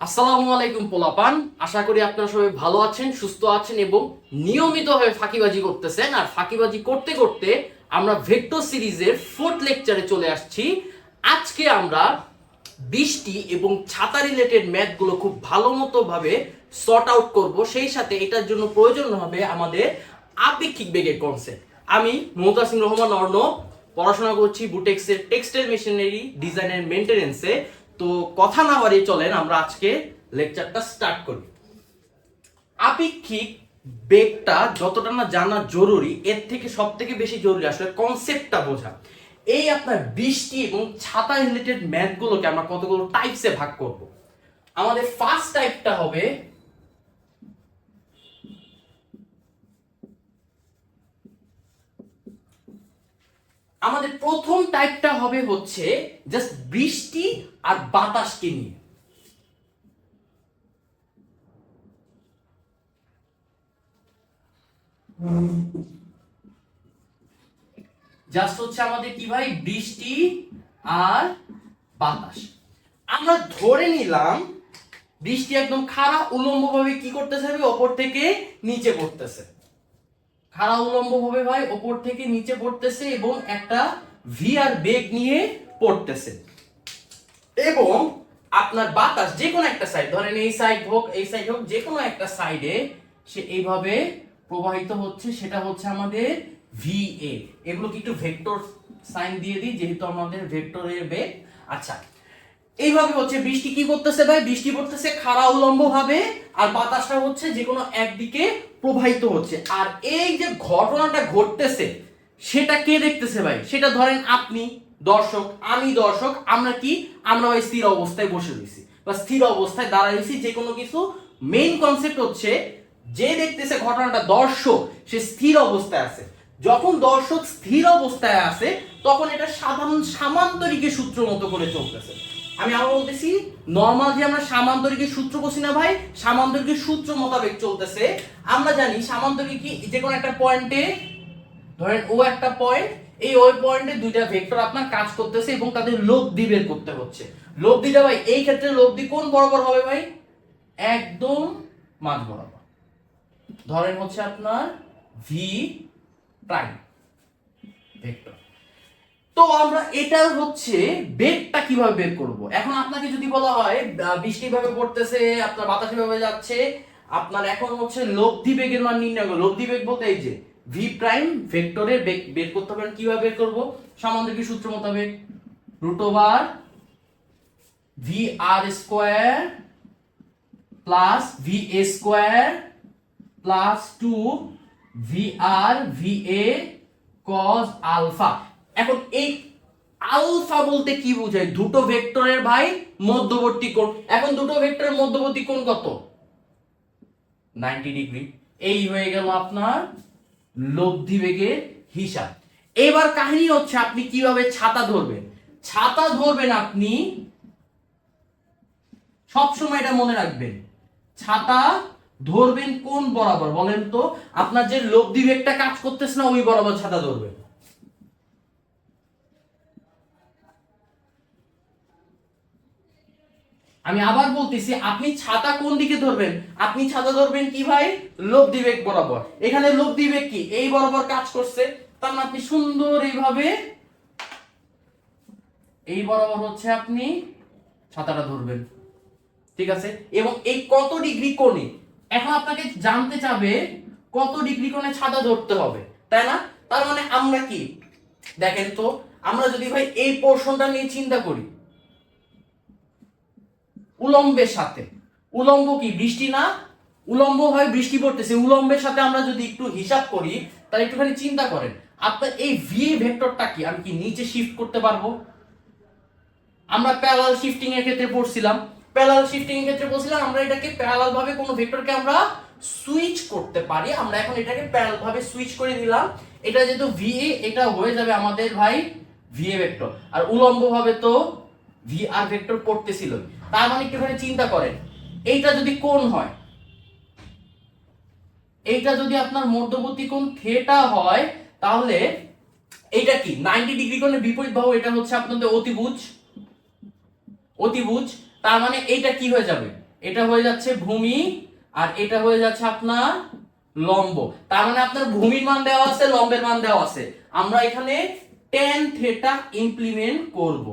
আসসালামু আলাইকুম পোলাপান, আশা করি আপনারা সবাই ভালো আছেন, সুস্থ আছেন এবং নিয়মিতভাবে ফাঁকিবাজি করতেছেন। আর ফাঁকিবাজি করতে করতে আমরা ভেক্টর সিরিজের 4th লেকচারে চলে আসছি। আজকে আমরা বৃষ্টি এবং ছাতা রিলেটেড ম্যাথগুলো খুব ভালো মতো ভাবে সর্ট আউট করব। সেই সাথে এটার জন্য প্রয়োজন হবে আমাদের আপেক্ষিক বেগের কনসেপ্ট। আমি মুতাসিম রহমান অর্ণব, পড়াশোনা করছি বুটেক্সের টেক্সটাইল মেশিনারি ডিজাইন এন্ড মেইনটেনেন্সে। তো কথা না বাড়িয়ে চলেন আমরা আজকে লেকচারটা স্টার্ট করি। আপেক্ষিক বেগটা যতটা না জানা জরুরি, এর থেকে সব থেকে বেশি জরুরি আসলে কনসেপ্টটা বোঝা। এই আপনার বৃষ্টি এবং ছাতা রিলেটেড ম্যাথগুলোকে আমরা কতগুলো টাইপসে ভাগ করব। আমাদের ফার্স্ট টাইপটা হবে আমাদের প্রথম টাইপটা হবে হচ্ছে জাস্ট বৃষ্টি আর বাতাসকে নিয়ে। জাস্ট হচ্ছে আমাদের কি ভাই, বৃষ্টি আর বাতাস। আমরা ধরে নিলাম বৃষ্টি একদম খাড়া উল্লম্ব ভাবে কি করতেছে, ওপর থেকে নিচে পড়তেছে। খাড়া উল্লম্ব ভাবে ভাই ওপর থেকে নিচে পড়তেছে এবং একটা ভি আর বেগ নিয়ে পড়তেছে। এবং আপনার বাতাস যে কোনো একটা সাইড, ধরেন এই সাইড হোক এই সাইড হোক, যে কোনো একটা সাইডে সে এইভাবে প্রবাহিত হচ্ছে, সেটা হচ্ছে আমাদের ভি এ। এগুলো কি একটু ভেক্টর সাইন দিয়ে দিই যেহেতু আমাদের ভেক্টরের বেগ। আচ্ছা, এইভাবে হচ্ছে বৃষ্টি কি করতেছে ভাই, বৃষ্টি পড়তেছে খাড়া উল্লম্ব ভাবে, আর বাতাসটা হচ্ছে যে কোনো একদিকে প্রবাহিত হচ্ছে। আর এই যে ঘটনাটা ঘটতেছে সেটা কে দেখতেছে ভাই, সেটা ধরেন আপনি দর্শক, আমি দর্শক, আমরা কি, আমরা ভাই স্থির অবস্থায় বসে রয়েছি বা স্থির অবস্থায় দাঁড়ায় রয়েছি। যে কোনো কিছু মেইন কনসেপ্ট হচ্ছে যে দেখতেছে ঘটনাটা দর্শক, সে স্থির অবস্থায় আছে। যখন দর্শক স্থির অবস্থায় আছে তখন এটা সাধারণ সামান্তরিকের সূত্র মতো করে চলতেছে। আমি আবার বলতেছি, নরমাল যে আমরা সামান্তরিকের সূত্র বলছি না ভাই, সামান্তরিকের সূত্র মোতাবেক চলতেছে। আমরা জানি সামান্তরিক কি, যে কোনো একটা পয়েন্টে ধরেন ও একটা পয়েন্ট, এই ওই পয়েন্টে দুইটা ভেক্টর আপনার কাজ করতেছে এবং তাদের লব্ধি বের করতে হচ্ছে। লব্ধিটা ভাই এই ক্ষেত্রে লব্ধি কোন বরাবর হবে ভাই, একদম মাঝ বরাবর। ধরেন হচ্ছে আপনার ভি প্রাইম ভেক্টর। তো আমরা এটা হচ্ছে বেগটা কিভাবে বের করব। এখন আপনাকে যদি বলা হয় বৃষ্টি ভাবে পড়তেছে, আপনার বাতাসে ভাবে যাচ্ছে, আপনার এখন হচ্ছে লব্ধি বেগের মান নির্ণয় করো। লব্ধি বেগ বলতে এই যে ভি প্রাইম ভেক্টরের বেগ বের করতে হবে। কিভাবে বের করব, সামান্তরিক সূত্র মোতাবেক root over V R square plus V A square plus 2 V R V A cos alpha. এখন এই আলফা বলতে কি বোঝায়, দুটো ভেক্টরের ভাই মধ্যবর্তী কোণ। এখন দুটো ভেক্টরের মধ্যবর্তী কোণ কত, 90 ডিগ্রি। এই হয়ে গেল আপনার লব্ধি বেগের হিসাব। এবার কাহিনী হচ্ছে আপনি কিভাবে ছাতা ধরবেন। ছাতা ধরবেন আপনি সব সময় এটা মনে রাখবেন, ছাতা ধরবেন কোন বরাবর বলেন তো, আপনার যে লব্ধি বেগটা কাজ করতেছে না ওই বরাবর ছাতা ধরবেন। আমি আবার বলতেছি, আপনি ছাতা কোন দিকে ধরবেন, আপনি ছাতা ধরবেন কি ভাই, লব্ধি বেগ বরাবর। এখানে লব্ধি বেগ কি এই বরাবর কাজ করছে, তার মানে আপনি সুন্দর এইভাবে এই বরাবর হচ্ছে আপনি ছাতাটা ধরবেন, ঠিক আছে। এবং এই কত ডিগ্রি কোণে, এখন আপনাকে জানতে চাবে কত ডিগ্রি কোণে ছাতা ধরতে হবে, তাই না। তার মানে আমরা কি দেখেন তো, আমরা যদি ভাই এই পোরশনটা নিয়ে চিন্তা করি, উলম্বের সাথে, উলম্ব কি বৃষ্টি না, উলম্ব হয় বৃষ্টি পড়তেছে, উলম্বের সাথে আমরা যদি একটু হিসাব করি তাহলে একটুখানি চিন্তা করেন, আপনার এই ভি ভেক্টরটা কি আমি কি নিচে শিফট করতে পারবো। আমরা প্যারালাল শিফটিং এর ক্ষেত্রে পড়ছিলাম, প্যারালাল শিফটিং এর ক্ষেত্রে বলছিলাম আমরা এটাকে প্যারালাল ভাবে কোনো ভেক্টরকে আমরা সুইচ করতে পারি। আমরা এখন এটাকে প্যারালাল ভাবে সুইচ করে দিলাম। এটা যেহেতু ভি এ, এটা হয়ে যাবে আমাদের ভাই ভি এ ভেক্টর, আর উলম্ব ভাবে তো ভি আর ভেক্টর পড়তেছিল। তার মানে একটুখানি চিন্তা করেন, এইটা যদি কোণ হয়, এইটা যদি আপনার মধ্যবর্তী কোণ থিটা হয়, তাহলে এইটা কি 90 ডিগ্রি কোণের বিপরীত বাহু, এটা হচ্ছে আপনাদের অতিভুজ। অতিভুজ, তার মানে এইটা কি হয়ে যাবে, এটা হয়ে যাচ্ছে ভূমি আর এটা হয়ে যাচ্ছে আপনার লম্ব। তার মানে আপনার ভূমির মান দেওয়া আছে, লম্বের মান দেওয়া আছে। আমরা এখানে tan থিটা ইমপ্লিমেন্ট করব।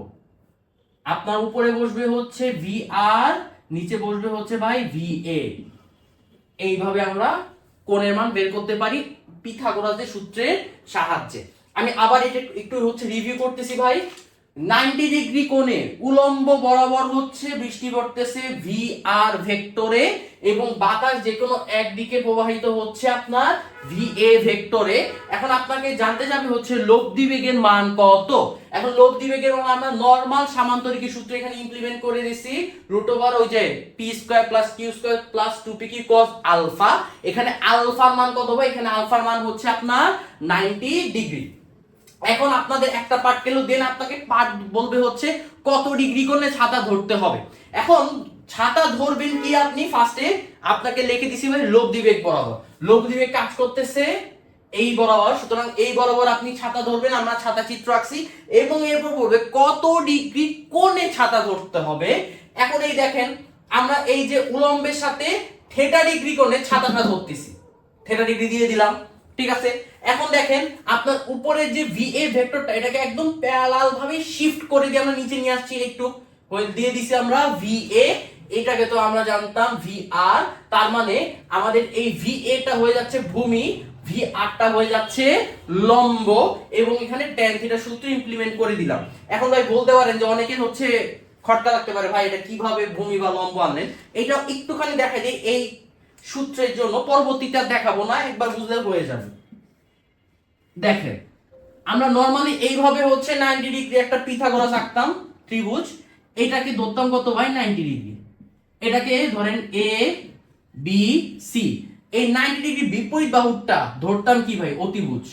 আপনার উপরে বসবে হচ্ছে ভি আর, নিচে বসবে হচ্ছে ভাই ভি এ। এইভাবে আমরা কোণের মান বের করতে পারি পিথাগোরাসের সূত্রের সাহায্যে। আমি আবার এটা একটু হচ্ছে রিভিউ করতেছি ভাই। 90 ডিগ্রি কোণে উলম্ব বরাবর হচ্ছে বৃষ্টি পড়তেছে ভি আর ভেক্টরে, এবং বাতাস যে কোনো একদিকে প্রবাহিত হচ্ছে আপনার ভি এ ভেক্টরে। এখন আপনাকে জানতে যাবে হচ্ছে লব্ধি বেগের মান কত। এখন লব্ধি বেগের মান আমরা নরমাল সামান্তরিকের সূত্র এখানে ইমপ্লিমেন্ট করে দিছি, রুট ওভার ওই যে P square plus Q square plus 2p কি cos আলফা। এখানে আলফার মান কত ভাই? এখানে আলফার মান হচ্ছে আপনার 90 ডিগ্রি। এখন আপনাদের একটা পার্ট গেল, দেন আপনাকে পার্ট বলবে হচ্ছে কত ডিগ্রি কোণে ছাতা ধরতে হবে। এখন ছাতা ধরবেন কি আপনি ফার্স্টে আপনাকে লিখে দিছি ভাই লব্ধি বেগ বরাবর। লব্ধি বেগ কাজ করতেছে এই বরাবর, সুতরাং এই বরাবর আপনি ছাতা ধরবেন, আমরা ছাতা চিত্র আঁকছি, এবং এরপর বলবে কত ডিগ্রি কোণে ছাতা ধরতে হবে। এখন এই দেখেন আমরা এই যে উলম্বের সাথে থিটা ডিগ্রি কোণে ছাতাটা ধরতেছি, থিটা ডিগ্রি দিয়ে দিলাম, ঠিক আছে। এখন দেখেন আপনার উপরে যে VA ভেক্টরটা এটাকে একদম প্যারালাল ভাবে শিফট করে দিয়ে আমরা নিচে নিয়ে আসছি, একটু দিয়ে দিছি আমরা VA, এটাকে তো আমরা জানতাম VR। তার মানে আমাদের এই VA টা হয়ে যাচ্ছে ভূমি, VR টা হয়ে যাচ্ছে লম্ব, এবং এখানে tan থিটা সূত্র ইমপ্লিমেন্ট করে দিলাম। এখন ভাই বলতে পারেন যে অনেকে হচ্ছে খটকা লাগতে পারে, ভাই এটা কিভাবে ভূমি বা লম্ব আনলেন। এটা একটুখানি দেখা যায় এই সূত্রের জন্য, পরবর্তীতে দেখাবো না, একবার বুঝলে হয়ে যাবে। দেখেন আমরা নরমালি এইভাবে হচ্ছে 90 ডিগ্রি একটা পিথাগোরাস আঁকতাম ত্রিভুজ, এটাকে ধরতাম কত ভাই 90 ডিগ্রি, এটাকে ধরেন এ বি সি। এই 90 ডিগ্রি বিপরীত বাহুটা ধরতাম কি ভাই? অতিভুজ।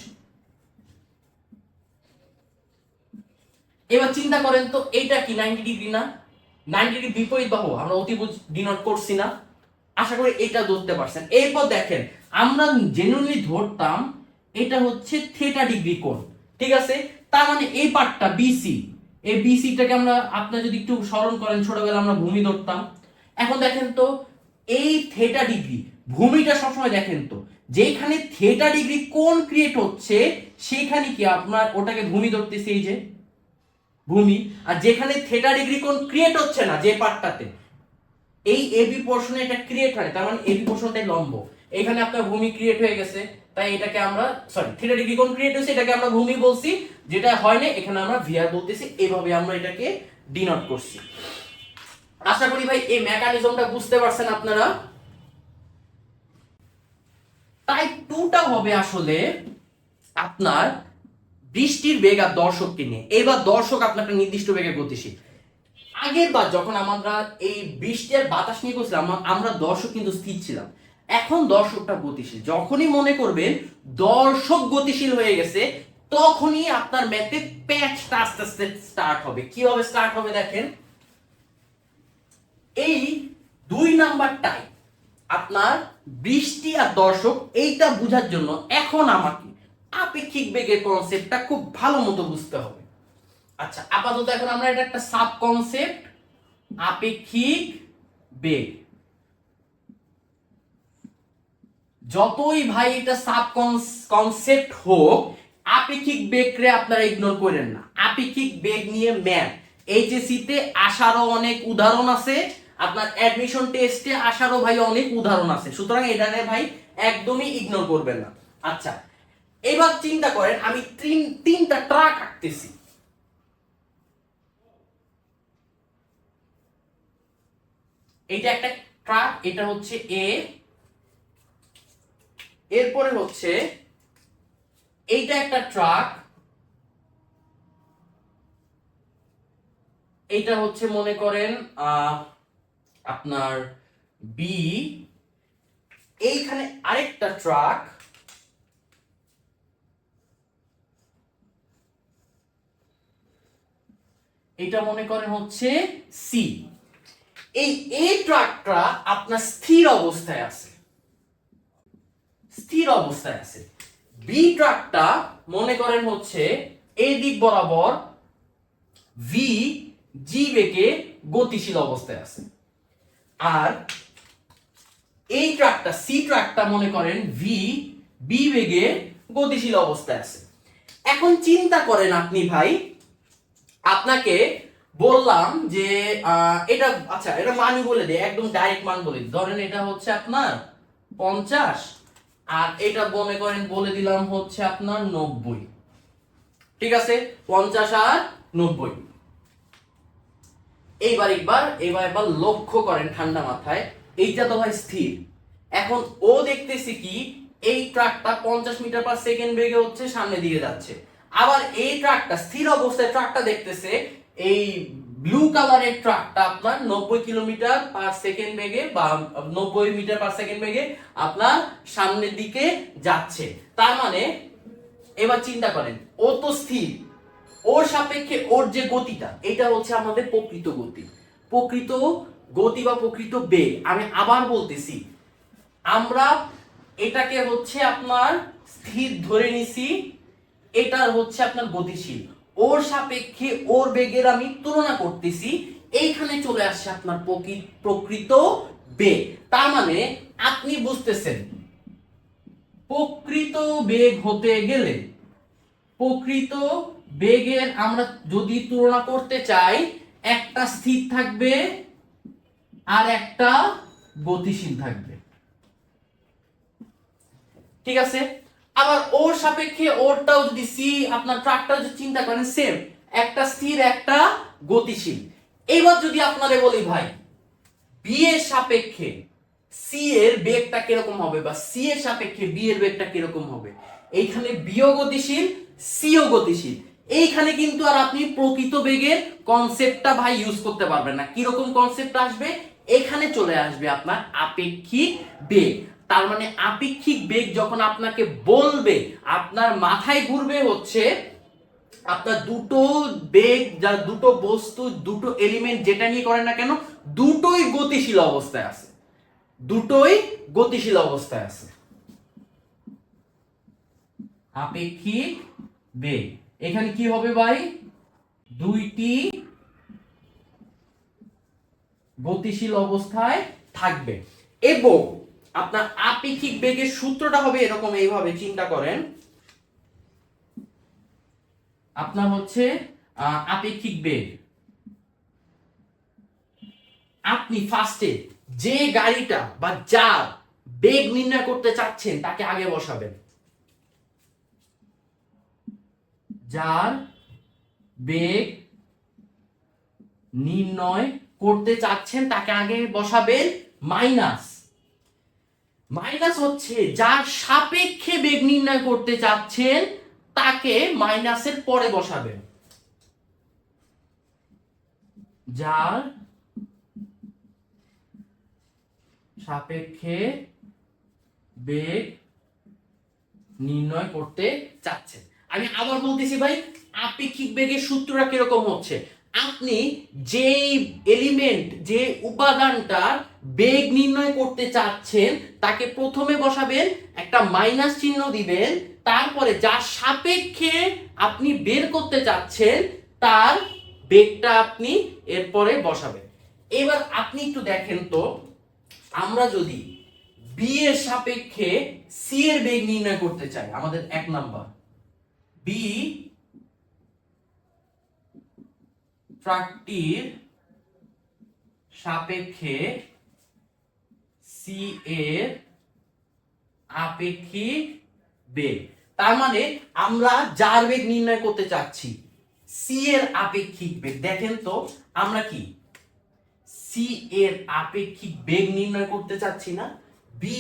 এবার চিন্তা করেন তো এইটা কি 90 ডিগ্রি না? 90 ডিগ্রি বিপরীত বাহু আমরা অতিভুজ ডিনোট করছি না? আশা করি এটা ধরতে পারছেন। এরপর দেখেন আমরা জেনুইনলি ধরতাম এটা হচ্ছে থিটা ডিগ্রি কোণ, ঠিক আছে। তার মানে এই পার্টটা বিসি, এই বিসিটাকে আমরা, আপনি যদি একটু স্মরণ করেন ছোটবেলা আমরা ভূমি ধরতাম। এখন দেখেন তো এই থিটা ডিগ্রি ভূমিটা সবসময় দেখেন তো যেখানে থিটা ডিগ্রি কোণ ক্রিয়েট হচ্ছে সেখানে কি আপনার ওটাকে ভূমি ধরতেছি, এই যে ভূমি। আর যেখানে থিটা ডিগ্রি কোণ ক্রিয়েট হচ্ছে না যে পার্টটাতে, এই এবি পোরশনে এটা ক্রিয়েট হয়, তার মানে এবি পোরশনটাই লম্ব। এখানে আপনার ভূমি ক্রিয়েট হয়ে গেছে, তাই এটাকে আমরা সরি থিটা ডিগ্রি কোণ ক্রিয়েট হয়েছে, এটাকে আমরা ভূমি বলছি, যেটা হয় না এখানে আমরা ভিআর বলতেছি। এইভাবে আমরা এটাকে ডিনোট করছি। আশা করি ভাই এই মেকানিজমটা বুঝতে পারছেন আপনারা। টাইপ 2টা হবে আসলে আপনার বৃষ্টির বেগ আর দর্শককে নিয়ে। এবার দর্শক আপনার একটা নির্দিষ্ট বেগে গতিশীল। আগের বার যখন আমরা এই বৃষ্টি আর বাতাস নিয়ে করছিলাম আমরা দর্শক কিন্তু স্থির ছিলাম, এখন দর্শকটা গতিশীল। যখনই মনে করবেন দর্শক গতিশীল হয়ে গেছে তখনই আপনার ম্যাথে প্যাচটা আস্তে আস্তে স্টার্ট হবে। কিভাবে স্টার্ট হবে দেখেন, এই 2 নাম্বারটাই আপনার বৃষ্টি আর দর্শক, এইটা বোঝার জন্য এখন আমাকে আপেক্ষিক বেগের কনসেপ্টটা খুব ভালো মতো বুঝতে হবে। আচ্ছা আপাতত এখন আমরা এটা একটা সাব কনসেপ্ট, আপেক্ষিক বেগ। যতই ভাই এটা সাব কনসেপ্ট হোক, আপেক্ষিক বেগরে আপনারা ইগনোর করেন না। আপেক্ষিক বেগ নিয়ে ম্যাথ এইচএসসি তে আসারও অনেক উদাহরণ আছে, আপনার অ্যাডমিশন টেস্টে আসারও ভাই অনেক উদাহরণ আছে, সুতরাং এটাকে ভাই একদমই ইগনোর করবেন না। আচ্ছা এবার চিন্তা করেন আমি তিনটা ট্রাক আঁকতেছি। এটা একটা ট্রাক, এটা হচ্ছে এ, এরপরে হচ্ছে এইটা একটা ট্রাক, এইটা হচ্ছে মনে করেন আপনার বি, এইখানে আরেকটা ট্রাক, এটা মনে করেন হচ্ছে সি। এই এ ট্রাকটা আপনার স্থির অবস্থায় আছে, স্থির অবস্থায় আছে। বি ট্রাকটা মনে করেন হচ্ছে এই দিক বরাবর ভি জি বেগে গতিশীল অবস্থায় আছে। আর এই ট্রাকটা সি ট্রাকটা মনে করেন ভি বি বেগে গতিশীল অবস্থায় আছে। এখন চিন্তা করেন আপনি ভাই, আপনাকে বললাম যে এটা আচ্ছা এটা মান বলে দেয়, একদম ডাইরেক্ট মান বলে দিই। ধরেন এটা হচ্ছে আপনার 50 আর এটা মনে করেন বলে দিলাম হচ্ছে আপনার 90। ঠিক আছে, 50 আর 90। এবার লক্ষ্য করেন ঠান্ডা মাথায়, এইটা তো ভাই স্থির। এখন ও দেখতেছি কি এই ট্রাকটা 50 মিটার পার সেকেন্ড বেগে হচ্ছে সামনের দিকে যাচ্ছে। আবার এই ট্রাকটা স্থির অবস্থায় ট্রাকটা দেখতেছে এই ব্লু কালারের ট্রাকটা আপনার 90 কিলোমিটার পার সেকেন্ড বেগে বা 90 মিটার পার সেকেন্ড বেগে আপনার সামনের দিকে যাচ্ছে। তার মানে এবার চিন্তা করেন, ও তো স্থির, ওর সাপেক্ষে ওর যে গতিটা এটা হচ্ছে আমাদের প্রকৃত গতি। প্রকৃত গতি বা প্রকৃত বেগ, আমি আবার বলতেছি, আমরা এটাকে হচ্ছে আপনার স্থির ধরে নিছি, এটার হচ্ছে আপনার গতিশীল, ওর সাপেক্ষে ওর বেগের আমি তুলনা করতেছি, এইখানে চলে আসছে আপনার প্রকৃত বেগ। তার মানে আপনি বুঝতেছেন প্রকৃত বেগ হতে গেলে প্রকৃত বেগের আমরা যদি তুলনা করতে চাই, একটা স্থির থাকবে আর একটা গতিশীল থাকবে। ঠিক আছে, আবার ওর সাপেক্ষে ওরটাও যদি সি আপনার ট্রাকটা যদি চিন্তা করেন সেম, একটা স্থির একটা গতিশীল। এবার যদি আপনারে বলি ভাই বি এর সাপেক্ষে সি এর বেগটা কিরকম হবে বা সি এর সাপেক্ষে বি এর বেগটা কিরকম হবে, এইখানে বি ও গতিশীল সি ও গতিশীল, এইখানে কিন্তু আর আপনি প্রকৃত বেগের কনসেপ্টটা ভাই ইউজ করতে পারবেন না। কিরকম কনসেপ্ট আসবে, এখানে চলে আসবে আপনার আপেক্ষিক বেগ। তার মানে আপেক্ষিক বেগ যখন আপনাকে বলবে, আপনার মাথায় ঘুরবে হচ্ছে আপনার দুটো বেগ, যা দুটো বস্তু দুটো এলিমেন্ট যেটা নিয়ে করেন না কেন, দুটোই গতিশীল অবস্থায় আছে, দুটোই গতিশীল অবস্থায় আছে। আপেক্ষিক বেগ এখানে কি হবে ভাই, দুইটি গতিশীল অবস্থায় থাকবে। এবং আপনার আপেক্ষিক বেগের সূত্রটা হবে এরকম, এইভাবে চিন্তা করেন, আপনার হচ্ছে আপেক্ষিক বেগ, আপনি ফার্স্টে যে গাড়িটা বা যার বেগ নির্ণয় করতে চাচ্ছেন তাকে আগে বসাবেন, যার বেগ নির্ণয় করতে চাচ্ছেন তাকে আগে বসাবেন মাইনাস, মাইনাস হচ্ছে যার সাপেক্ষে বেগ নির্ণয় করতে চাচ্ছেন তাকে মাইনাসের পরে বসাবেন, যার সাপেক্ষে বেগ নির্ণয় করতে চাচ্ছেন। আমি আবার বলতেছি ভাই, আপেক্ষিক বেগের সূত্রটা কিরকম হচ্ছে, আপনি যেই এলিমেন্ট যে উপাদানটা বেগ নির্ণয় করতে চাচ্ছেন তাকে প্রথমে বসাবেন, একটা মাইনাস চিহ্ন দিবেন, তারপরে যার সাপেক্ষে আপনি বের করতে চাচ্ছেন তার বেগটা আপনি এরপরে বসাবেন। এবার আপনি একটু দেখেন তো, আমরা যদি বি এর সাপেক্ষে সি এর বেগ নির্ণয় করতে চাই, আমাদের 1 নাম্বার বি ট্রাকটির সাপেক্ষে সি এর আপেক্ষিক বেগ। তার মানে আমরা যার বেগ নির্ণয় করতে চাচ্ছি সি এর আপেক্ষিক বেগ, দেখেন তো আমরা কি সি এর আপেক্ষিক বেগ নির্ণয় করতে চাচ্ছি না, বি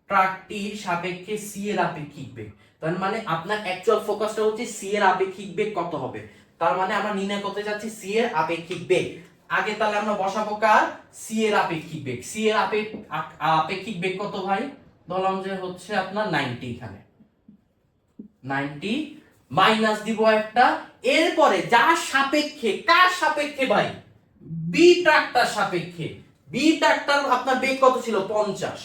ট্রাকটির সাপেক্ষে সি এর আপেক্ষিক বেগ। তার মানে আপনার অ্যাকচুয়াল ফোকাসটা হচ্ছে সি এর আপেক্ষিক বেগ কত হবে, তার মানে আমরা নির্ণয় করতে চাচ্ছি সি এর আপেক্ষিক বেগ। আগে তাহলে আমরা বসাবো কার, সি এর আপেক্ষিক বেগ। সি এর আপেক্ষিক বেগ কত ভাই, ধরলাম যে হচ্ছে আপনার 90, এখানে 90 মাইনাস দিব একটা, এরপরে যার সাপেক্ষে, কার সাপেক্ষে ভাই, বি ট্রাকটার সাপেক্ষে, বি ট্রাকটার আপনার বেগ কত ছিল 50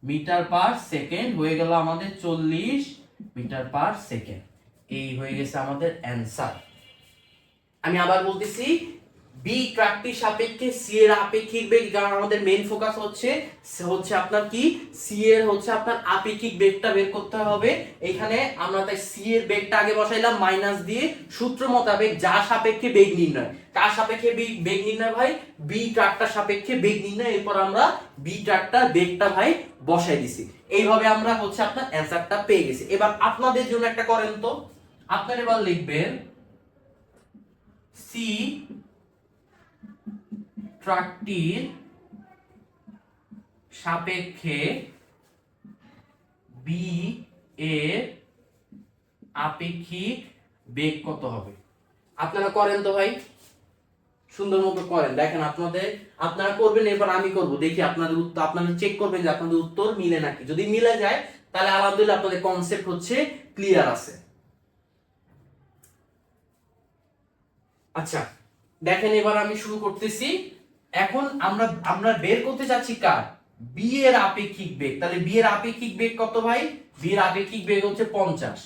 মিটার পার সেকেন্ড, হয়ে গেল আমাদের 40 মিটার পার সেকেন্ড। এই হয়ে গেছে আমাদের অ্যানসার। আমি আবার বলতেছি, বি ট্রাকটির সাপেক্ষে সি এর আপেক্ষিক বেগ, কারণ আমাদের মেইন ফোকাস হচ্ছে আপনার কি সি এর হচ্ছে আপনার আপেক্ষিক বেগটা বের করতে হবে। এখানে আমরা তাই সি এর বেগটা আগে বসাইলাম মাইনাস দিয়ে, সূত্র মোতাবেক যা সাপেক্ষে বেগ নির্ণয়, কার সাপেক্ষে বেগ নির্ণয় ভাই, বি ট্রাকটার সাপেক্ষে বেগ নির্ণয়। এরপর আমরা বি ট্রাকটার বেগটা ভাই বসাই দিছি। এইভাবে আমরা হচ্ছে আপনার অ্যানসারটা পেয়ে গেছি। এবার আপনাদের জন্য একটা করেন তো, আপনারা এবার লিখবেন সি ট্রাকটির সাপেক্ষে বি এর আপেক্ষিক বেগ কত হবে? আপনারা করেন তো ভাই, সুন্দর মতো করেন। দেখেন আপনারা করবেন, এরপর আমি করব, দেখি আপনাদের উত্তর, আপনারা চেক করবেন যে আপনাদের উত্তর মিলে নাকি। যদি মিলে যায় তাহলে আলহামদুলিল্লাহ আপনাদের কনসেপ্ট হচ্ছে ক্লিয়ার আছে। আচ্ছা দেখেন, এবার আমি শুরু করতেছি। এখন আমরা বের করতে যাচ্ছি কার, বি এর আপেক্ষিক বেগ। তাহলে বি এর আপেক্ষিক বেগ কত ভাই? বি এর আপেক্ষিক বেগ হচ্ছে 50,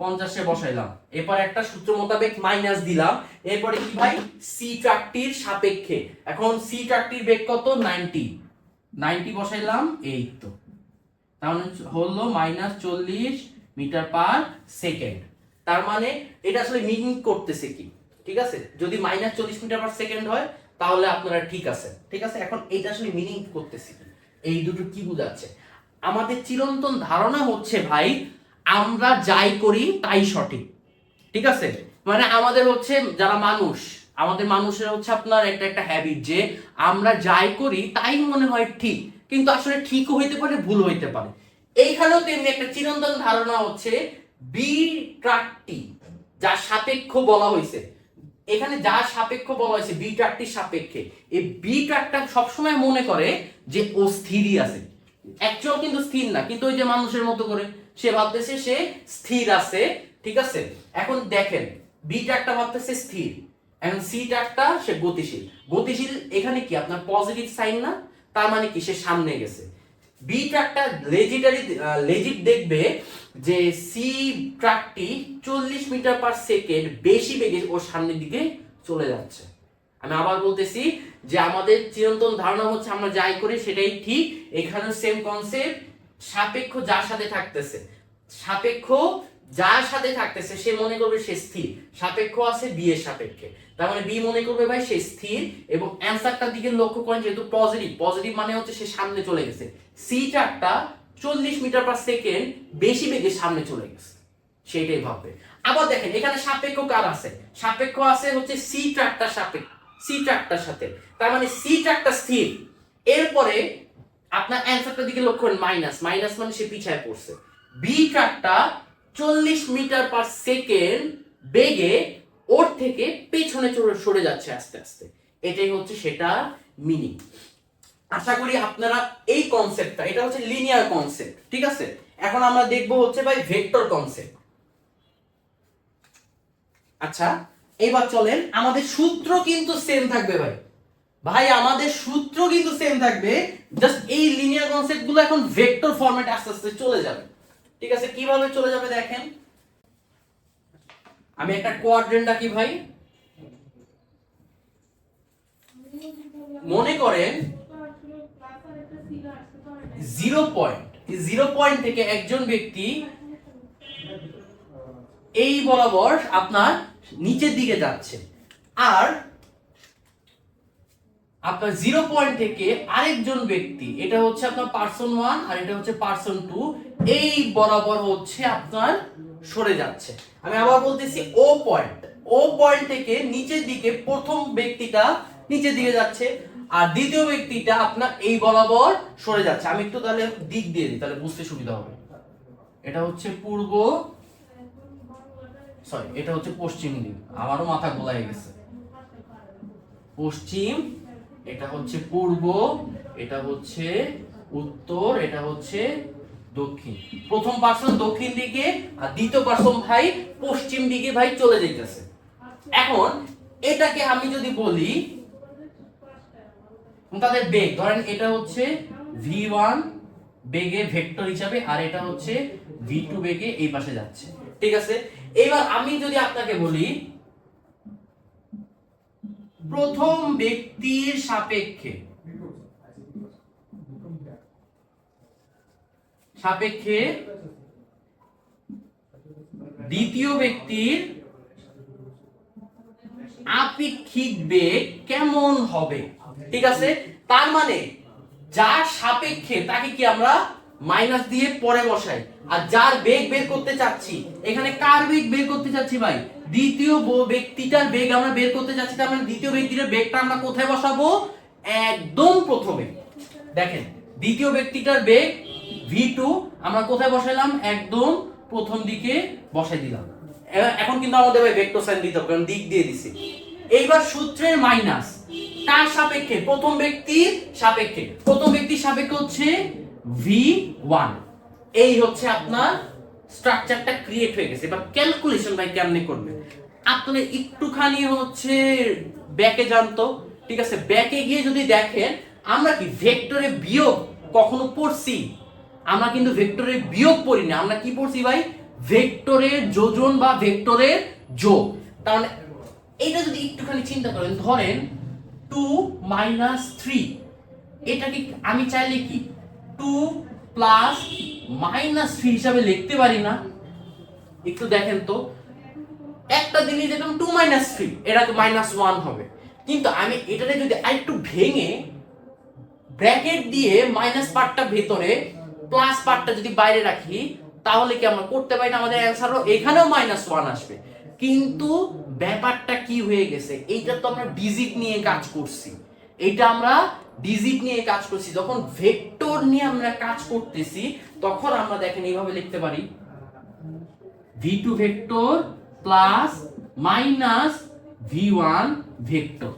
50 এ বসাইলাম, এরপর একটা সূত্র মোতাবেক মাইনাস দিলাম। এরপরে কি ভাই, সি ট্রাকটির সাপেক্ষে, এখন সি ট্রাকটির বেগ কত? 90, 90 বসাইলাম, এই তো, তাহলে হলো -40 মিটার পার সেকেন্ড। তার মানে এটা আসলে মিনিং করতেছে কি, ঠিক আছে? যদি -40 মিটার পার সেকেন্ড হয় তাহলে আপনারা ঠিক আছে, ঠিক আছে। এখন এটা আসলে মিনিং করতেছে কি, এই দুটো কি বোঝাচ্ছে? আমাদের চিরন্তন ধারণা হচ্ছে ভাই, আমরা যাই করি তাই সঠিক, ঠিক আছে। মানে আমাদের হচ্ছে যারা মানুষ, আমাদের মানুষের হচ্ছে আপনার একটা হ্যাবিট যে আমরা যাই করি তাই মনে হয় ঠিক, কিন্তু আসলে ঠিকও হইতে পারে, ভুল হইতে পারে। এইখানেও তেমনি একটা চিরন্তন ধারণা হচ্ছে বি ট্রাকটি যার সাপেক্ষ বলা হয়েছে, এখানে যা সাপেক্ষ বলা হয়েছে বি ট্রাকটির সাপেক্ষে, এই বি ট্রাকটা সবসময় মনে করে যে ও স্থিরই আছে, অ্যাকচুয়াল কিন্তু স্থির না, কিন্তু ওই যে মানুষের মতো করে সে ভাবতেছে সে স্থির আছে, ঠিক আছে। এখন দেখেন বি ট্রাকটা ভাবতেছে স্থির, এখন সি ট্রাকটা সে গতিশীল। গতিশীল এখানে কি আপনার পজিটিভ সাইন না, তার মানে কি সে সামনে গেছে। বি ট্রাকটা লেজিট দেখবে যে সি ট্রাকটি 40 মিটার পার সেকেন্ড বেশি বেগে ওর সামনের দিকে চলে যাচ্ছে। আমি আবার বলতেছি যে আমাদের চিরন্তন ধারণা হচ্ছে আমরা যাই করি সেটাই ঠিক। এখানে সেম কনসেপ্ট, সাপেক্ষ যার সাথে থাকতেছে, সাপেক্ষ যার সাথে থাকতেছে সে মনে করবে সে স্থির, সাপেক্ষ আছে বি এর সাপেক্ষে, তার মানে বি মনে করবে ভাই সে স্থির। এবং অ্যানসারটার দিকে লক্ষ্য করেন, যেহেতু পজিটিভ মানে হচ্ছে সে সামনে চলে গেছে। সি ট্রাকটা 40 মিটার পার সেকেন্ড বেশি বেগে সামনে চলে গেছে, সেইটাই ভাববে। আবার দেখেন এখানে সাপেক্ষ কার আছে, সাপেক্ষ আছে হচ্ছে সি ট্রাকটার সাপেক্ষ, সি ট্রাকটার সাথে, তার মানে সি ট্রাকটা স্থির। এরপরে আপনার অ্যানসারটার দিকে লক্ষ্য করেন, মাইনাস মানে সে পিছায় পড়ছে। বি ট্রাকটা 40 মিটার পার সেকেন্ড বেগে ওর থেকে পেছনে সরে যাচ্ছে আস্তে আস্তে, এটাই হচ্ছে সেটা মিনিং। আশা করি আপনারা এই কনসেপ্টটা, এটা হচ্ছে লিনিয়ার কনসেপ্ট, ঠিক আছে। এখন আমরা দেখব হচ্ছে ভাই ভেক্টর কনসেপ্ট। আচ্ছা এবার চলেন, আমাদের সূত্র কিন্তু সেম থাকবে ভাই আমাদের সূত্র কিন্তু সেম থাকবে, জাস্ট এই লিনিয়ার কনসেপ্ট গুলো এখন ভেক্টর ফরম্যাটে আস্তে আস্তে চলে যাবে, ঠিক আছে। কিভাবে চলে যাবে দেখেন, আমি একটা কোয়াড্রেন্ট আঁকি ভাই। মনে করেন 0 পয়েন্ট থেকে একজন ব্যক্তি এই বরাবর আপনার নিচের দিকে যাচ্ছে, আর আপনার 0 পয়েন্ট থেকে আরেকজন ব্যক্তি, এটা হচ্ছে আপনার পারসন 1 আর এটা হচ্ছে পারসন 2, এই বরাবর হচ্ছে আপনার সরে যাচ্ছে। আমি আবার বলতেছি ও পয়েন্ট থেকে নিচের দিকে প্রথম ব্যক্তিটা নিচের দিকে যাচ্ছে, আর দ্বিতীয় ব্যক্তিটা আপনার এই বরাবর সরে যাচ্ছে। আমি একটু তাহলে দিক দিয়ে দিই, তাহলে বুঝতে সুবিধা হবে। এটা হচ্ছে পূর্ব, সরি এটা হচ্ছে পশ্চিম দিক, আমারও মাথা গোলাই গেছে। পশ্চিম, এটা হচ্ছে পূর্ব, এটা হচ্ছে উত্তর, এটা হচ্ছে দক্ষিণ। প্রথম পার্সন দক্ষিণ দিকে আর দ্বিতীয় পার্সন ভাই পশ্চিম দিকে ভাই চলে যাইতেছে। এখন এটাকে আমি যদি বলি তাদের বেগ, ধরেন এটা হচ্ছে v1 বেগে ভেক্টর হিসাবে, আর এটা হচ্ছে v2 বেগে এই পাশে যাচ্ছে, ঠিক আছে। এবার আমি যদি আপনাকে বলি প্রথম ব্যক্তির সাপেক্ষে দ্বিতীয় ব্যক্তির আপেক্ষিক বেগ কেমন হবে। ঠিক আছে, তার মানে যার সাপেক্ষে তাকে কি আমরা মাইনাস দিয়ে পরে বসাই, আর যার বেগ বের করতে চাচ্ছি, এখানে কার বেগ বের করতে চাচ্ছি ভাই, দ্বিতীয় ব্যক্তিটার বেগ আমরা বের করতে চাচ্ছি, তার মানে দ্বিতীয় ব্যক্তিটার বেগটা আমরা কোথায় বসাবো, একদম প্রথমে। দেখেন দ্বিতীয় ব্যক্তিটার বেগ v2 আমরা কোথায় বসাইলাম, একদম প্রথম দিকে বসাই দিলাম। এখন কিন্তু আমাদের ভাই ভেক্টর সাইন দিতে হবে, কারণ দিক দিয়ে দিছি। এইবার সূত্রের মাইনাস কার সাপেক্ষে, প্রথম ব্যক্তির সাপেক্ষে। প্রথম ব্যক্তির সাপেক্ষে হচ্ছে v1। এই হচ্ছে আপনার স্ট্রাকচারটা ক্রিয়েট হয়ে গেছে। এবার ক্যালকুলেশন ভাই কেমনে করবে, আপনারা একটুখানি হচ্ছে ব্যাকে জানতো। ঠিক আছে, ব্যাকে গিয়ে যদি দেখেন আমরা কি ভেক্টরে বিয়োগ কখনো পড়ছি, আমরা কিন্তু ভেক্টরের বিয়োগ পড়ি না, আমরা কি পড়ছি ভাই, ভেক্টরের যোজন বা ভেক্টরের যোগ। তার মানে এটা যদি একটুখানি চিন্তা করেন, ধরেন 2 - 3, এটা কি আমি চাইলে কি 2 + -3 হিসাবে লিখতে পারি না? একটু দেখেন তো, একটা জিনিস দেখলাম 2 - 3, এটা তো -1 হবে। কিন্তু আমি এটাকে যদি আরেকটু ভেঙে ব্র্যাকেট দিয়ে মাইনাস পার্টটা ভেতরে প্লাস পার্টটা যদি বাইরে রাখি, তাহলে কি আমরা করতে পারি না, আমাদের অ্যানসারও এখানেও -1 আসবে। কিন্তু ব্যাপারটা কি হয়ে গেছে, এইটা তো আমরা ডিজিট নিয়ে কাজ করছি, এটা আমরা ডিজিট নিয়ে কাজ করছি। যখন ভেক্টর নিয়ে আমরা কাজ করতেছি তখন আমরা দেখেন এইভাবে লিখতে পারি, v2 vector plus minus v1 vector.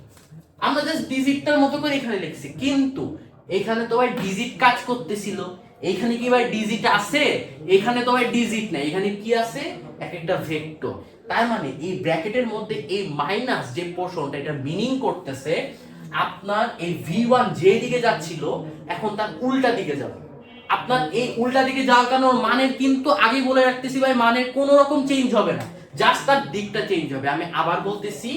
আমরা জাস্ট ডিজিটটার মতো করে এখানে লিখছি, কিন্তু এখানে তো ভাই ডিজিট কাজ করতেছিল, এখানে কি ভাই ডিজিট আছে, এখানে তো ভাই ডিজিট নাই, এখানে কি আছে, এক একটা ভেক্টর। তার মানে এই ব্র্যাকেটের মধ্যে এই মাইনাস যে পোরশনটা, এটা মিনিং করতেছে আপনার এই v1 যে দিকে যাচ্ছিল এখন তার উল্টা দিকে যাবে। আপনার এই উল্টা দিকে যাওয়ার কারণে মানের কিন্তু আগে বলে রাখতেছি ভাই, মানের কোনো রকম চেঞ্জ হবে না, জাস্ট তার দিকটা চেঞ্জ হবে। আমি আবার বলতেছি,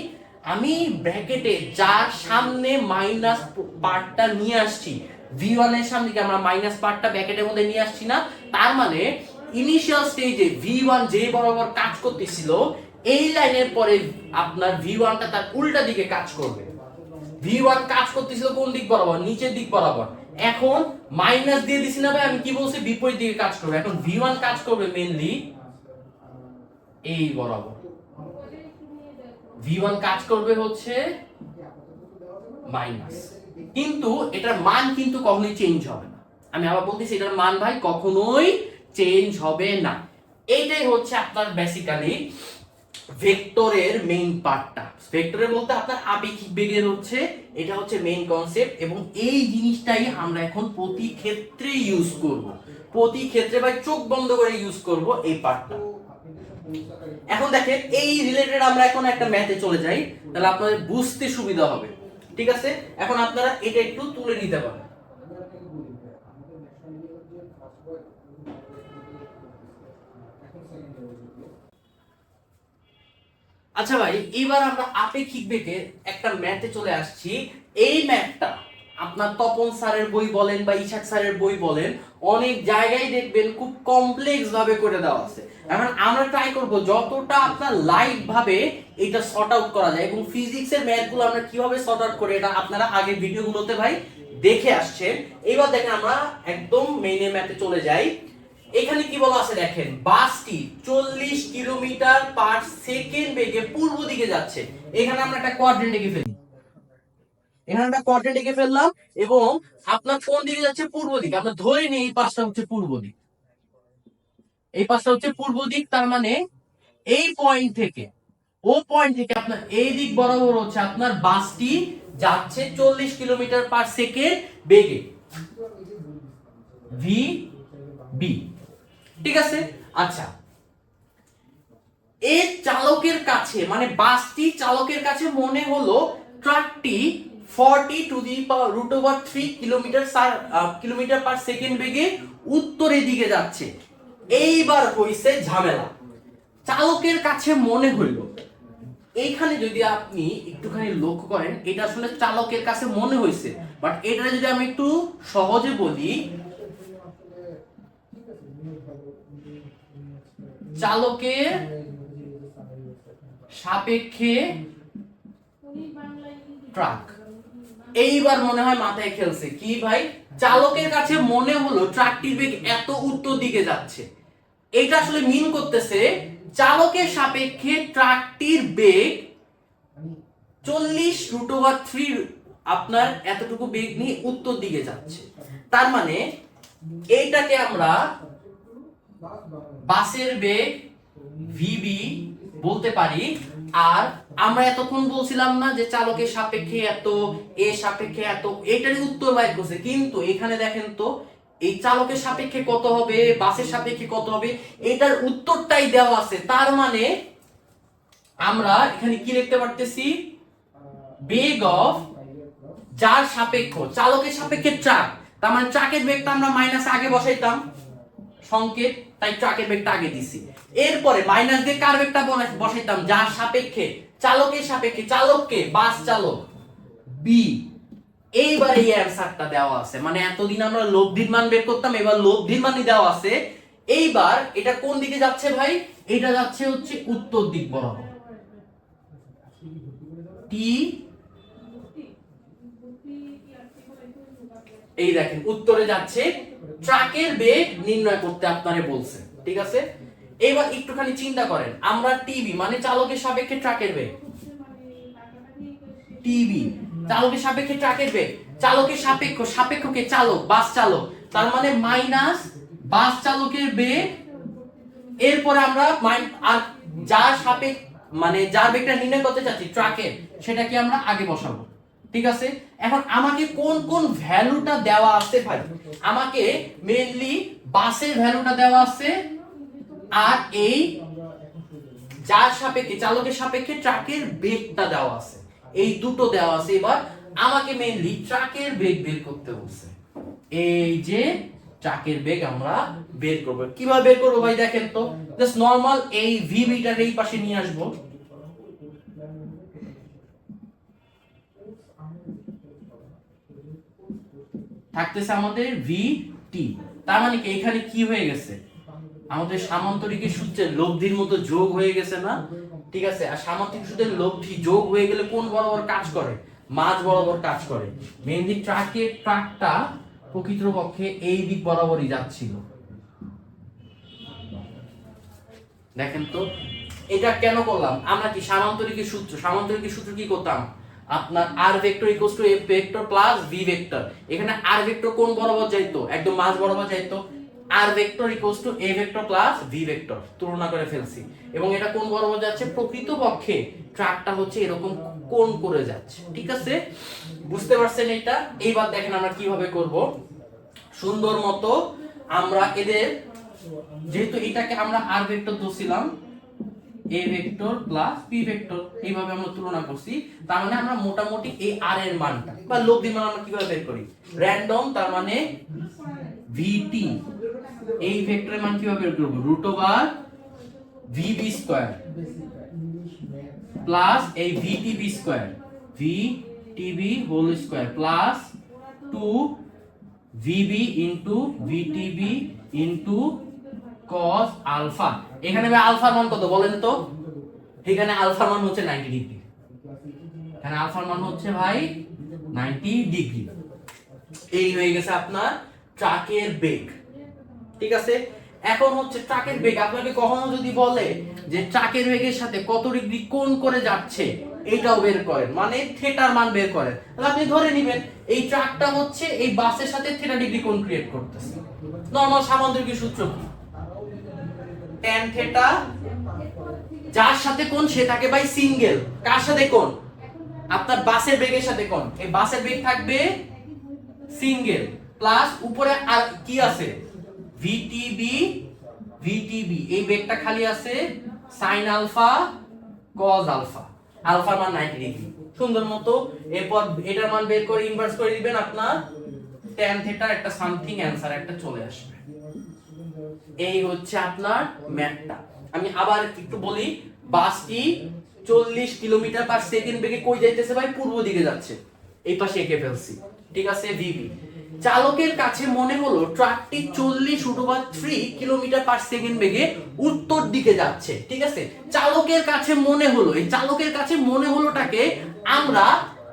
আমি ব্র্যাকেটে যার সামনে মাইনাস পার্টটা নিয়ে আসছি, v1 এর সামনে কি আমরা মাইনাস পার্টটা ব্র্যাকেটের মধ্যে নিয়ে আসছি না, তার মানে ইনিশিয়াল স্টেজে v1 যে বরাবর কাজ করতেছিল, এই লাইনের পরে আপনার v1টা তার উল্টা দিকে কাজ করবে। v1 কাজ করতেছিল কোন দিক বরাবর, নিচের দিক বরাবর, এখন মাইনাস দিয়ে দিছি না ভাই, আমি কি বলছি, বিপরীত দিকে কাজ করবে। এখন v1 কাজ করবে মেইনলি এই বরাবর, v1 কাজ করবে হচ্ছে মাইনাস, কিন্তু এটার মান কিন্তু কখনোই চেঞ্জ হবে না। আমি আবার বলতেছি, এটার মান ভাই কখনোই চেঞ্জ হবে না। এইটাই হচ্ছে আপনার বেসিক্যালি ভেক্টরের মেইন পার্টটা। ভেক্টরের বলতে আপনার আপেক্ষিক বেগের হচ্ছে, এটা হচ্ছে মেইন কনসেপ্ট, এবং এই জিনিসটাই আমরা এখন প্রতি ক্ষেত্রে ইউজ করব, প্রতি ক্ষেত্রে ভাই চোখ বন্ধ করে ইউজ করব এই পার্টটা। এখন দেখেন এই রিলেটেড আমরা এখন একটা ম্যাথে চলে যাই, তাহলে আপনাদের বুঝতে সুবিধা হবে। ঠিক আছে, এখন আপনারা এটা একটু তুলে নিতে পারেন। আচ্ছা ভাই, এবার আমরা আপেক্ষিক বেগের একটা ম্যাথে চলে আসছি। এই ম্যাথটা আপনার তপন স্যারের বই বলেন বা ইশাক স্যারের বই বলেন, অনেক জায়গায় দেখবেন খুব কমপ্লেক্স ভাবে করে দেওয়া আছে। এখন আমরা ট্রাই করব যতটা আপনার লাইট ভাবে এটা সর্ট আউট করা যায়, এবং ফিজিক্সের ম্যাথগুলো আমরা কিভাবে সর্ট আউট করি এটা আপনারা আগের ভিডিওগুলোতে ভাই দেখে আসছেন। এবার দেখেন আমরা একদম মেইন ম্যাথে চলে যাই। এখানে কি বলা আছে দেখেন, বাসটি 40 কিলোমিটার/সেকেন্ড বেগে পূর্ব দিকে যাচ্ছে। এখানে আমরা একটা কোয়াড্রেন্ট এঁকে ফেলি, এখানে একটা কোয়াড্রেন্ট এঁকে ফেললাম, এবং আপনার কোন দিকে যাচ্ছে, পূর্ব দিকে। আমরা ধরে নিই এই পাশটা হচ্ছে পূর্ব দিক, এই পাশটা হচ্ছে পূর্ব দিক, তার মানে এই পয়েন্ট থেকে ও পয়েন্ট থেকে আপনার এই দিক বরাবর হচ্ছে আপনার বাসটি যাচ্ছে 40 কিলোমিটার/সেকেন্ড বেগে, ভি বি। ঠিক আছে, আচ্ছা এই চালকের কাছে, মানে বাসটি চালকের কাছে মনে হলো ট্রাকটি 40√3 কিলোমিটার/সেকেন্ড বেগে উত্তরের দিকে যাচ্ছে। এইবার হইছে ঝামেলা, চালকের কাছে মনে হইল এইখানে যদি আপনি একটুখানি লক্ষ্য করেন, এটা আসলে চালকের কাছে মনে হয়েছে, বাট এটা যদি আমি একটু সহজে বলি, চালকের সাপেক্ষে ট্রাক। এইবার মনে হয় মাথায় খেলছে কি ভাই, চালকের কাছে মনে হলো ট্রাকটির বেগ এত উত্তর দিকে যাচ্ছে। এটা আসলে মিন করতেছে চালকের সাপেক্ষে ট্রাকটির বেগ 40√3 আপনার এতটুকু বেগ নিয়ে উত্তর দিকে যাচ্ছে। তার মানে এইটাকে আমরা বাসের বেগ ভিবি বলতে পারি। আর আমরা এতক্ষণ বলছিলাম না যে চালকের সাপেক্ষে এত, এ সাপেক্ষে এত, এটারই উত্তর বাইর করছে, কিন্তু এখানে দেখেন তো এই চালকের সাপেক্ষে কত হবে, বাসের সাপেক্ষে কত হবে, এটার উত্তরটাই দেওয়া আছে। তার মানে আমরা এখানে কি লিখতে পারতেছি, বেগ অফ যার সাপেক্ষ, চালকের সাপেক্ষে ট্রাক, তার মানে ট্রাকের বেগটা আমরা মাইনাস আগে বসাইতাম সংকেত, তাই ট্রাকের বেগটা আগে দিছি। এরপরে মাইনাস দিয়ে কার বেগটা বসাইতাম, যার সাপেক্ষে, চালকের সাপেক্ষে, চালককে বাস চালক বি। এইবার এই অ্যানসারটা দেওয়া আছে, মানে এতদিন আমরা লব্ধির মান বের করতাম, এবার লব্ধির মানই দেওয়া আছে। এইবার এটা কোন দিকে যাচ্ছে ভাই, এটা যাচ্ছে হচ্ছে উত্তর দিক বরাবর, টি। এই দেখেন উত্তরে যাচ্ছে, ট্রাকের বেগ নির্ণয় করতে আপনারে বলছে, ঠিক আছে। এবার একটুখানি চিন্তা করেন, আমরা টিবি মানে চালকের সাপেক্ষে ট্রাকের বেগ, টিবি চালকের সাপেক্ষে ট্রাকের বেগ, চালকের সাপেক্ষ, সাপেক্ষকে চালক, বাস চালক, তার মানে মাইনাস বাস চালকের বেগ। এরপরে আমরা আর যার সাপেক্ষ মানে যার বেগটা নির্ণয় করতে চাচ্ছি ট্রাকের, সেটাকে আমরা আগে বসাবো, ঠিক আছে। এখন আমাকে কোন কোন ভ্যালুটা দেওয়া আছে ভাই, আমাকে মেইনলি বাসের ভ্যালুটা দেওয়া আছে, আর এই যার সাপেক্ষে, চালকের সাপেক্ষে ট্রাকের বেগটা দেওয়া আছে, এই দুটো দেওয়া আছে। এবার আমাকে মেইনলি ট্রাকের বেগ বের করতে বলছে। এই যে ট্রাকের বেগ আমরা বের করব, কিভাবে বের করব ভাই দেখেন তো, জাস্ট নরমাল এই ভিবিটার এই পাশে নিয়ে আসবো, থাকতেছে আমাদের ভিটি। তার মানে কি এখানে কি হয়ে গেছে, আমাদের সামান্তরিকের সূত্রের লব্ধির মতো যোগ হয়ে গেছে না, ঠিক আছে। আর সামান্তরিক সূত্রের লব্ধি যোগ হয়ে গেলে কোন বরাবর কাজ করে, মাঝ বরাবর কাজ করে। মেইনলি ট্রাকটা প্রকৃতপক্ষে এই দিক বরাবরই যাচ্ছিল, দেখেন তো। এটা কেন করলাম, আমরা কি সামান্তরিকের সূত্র কি করতাম, আপনার R vector equals to F vector plus V vector. এখানে আর ভেক্টর কোন বরাবর যাইতো, একদম মাঝ বরাবর যাইতো, R vector equals to A vector plus V vector, তুলনা করে ফেলছি। এবং এটা কোন বরাবর যাচ্ছে, প্রকৃতপক্ষে ট্রাকটা হচ্ছে এরকম কোণ করে যাচ্ছে, ঠিক আছে। বুঝতে পারছেন এটা। এইবার দেখেন আমরা কিভাবে করব, সুন্দর মতো আমরা এদের, যেহেতু এটাকে আমরা আর ভেক্টর ধরছিলাম, A vector plus B vector, এইভাবে আমরা তুলনা করছি। তার মানে আমরা মোটামুটি এই আর এর মানটা বা লব্ধির মান আমরা কিভাবে বের করি, র‍্যান্ডম, তার মানে ভিটি, এই ভেক্টরের মান কিভাবে বের করব, √vb² প্লাস এই vtb² প্লাস 2vb into vtb into cos alpha. এখানে ভাই আলফার মান কত বলেন তো, এখানে আলফার মান হচ্ছে 90 ডিগ্রি, এখানে আলফার মান হচ্ছে ভাই 90 ডিগ্রি। এই হয়ে গেছে আপনার ট্রাকের বেগ, ঠিক আছে। এখন হচ্ছে ট্রাকের বেগ, আপনাকে কখনো যদি বলে যে ট্রাকের বেগের সাথে কত ডিগ্রি কোণ করে যাচ্ছে, এটাও বের করেন, মানে থিটার মান বের করেন, তাহলে আপনি ধরে নেবেন এই ট্রাকটা হচ্ছে এই বাসের সাথে থিটা ডিগ্রি কোণ ক্রিয়েট করতেছে। নরমাল সামান্তরিকের সূত্র কি, tan থিটা, যার সাথে কোণ সে থাকে ভাই সিঙ্গেল, কার সাথে কোণ, আপনার বাসের বেগের সাথে কোণ, এই বাসের বেগ থাকবে সিঙ্গেল, প্লাস উপরে আর কি আছে, vtb, এই বেগটা খালি আছে sin আলফা cos আলফা, আলফার মান 90 ডিগ্রি, সুন্দর মতো। এরপর এটার মান বের করে ইনভার্স করে দিবেন, আপনার tan থিটার একটা সামথিং অ্যানসার একটা চলে আসবে। এই হচ্ছে আপনার ম্যাথটা। আমি আবার একটু বলি, বাসটি 40 কিলোমিটার পার সেকেন্ড বেগে কই যাইতেছে ভাই? পূর্ব দিকে যাচ্ছে। এই পাশে এঁকে ফেলছি, ঠিক আছে। ভিবি, চালকের কাছে মনে হলো ট্রাকটি 40/3 কিলোমিটার পার সেকেন্ড বেগে উত্তর দিকে যাচ্ছে, ঠিক আছে। চালকের কাছে মনে হলো, এই চালকের কাছে মনে হলোটাকে আমরা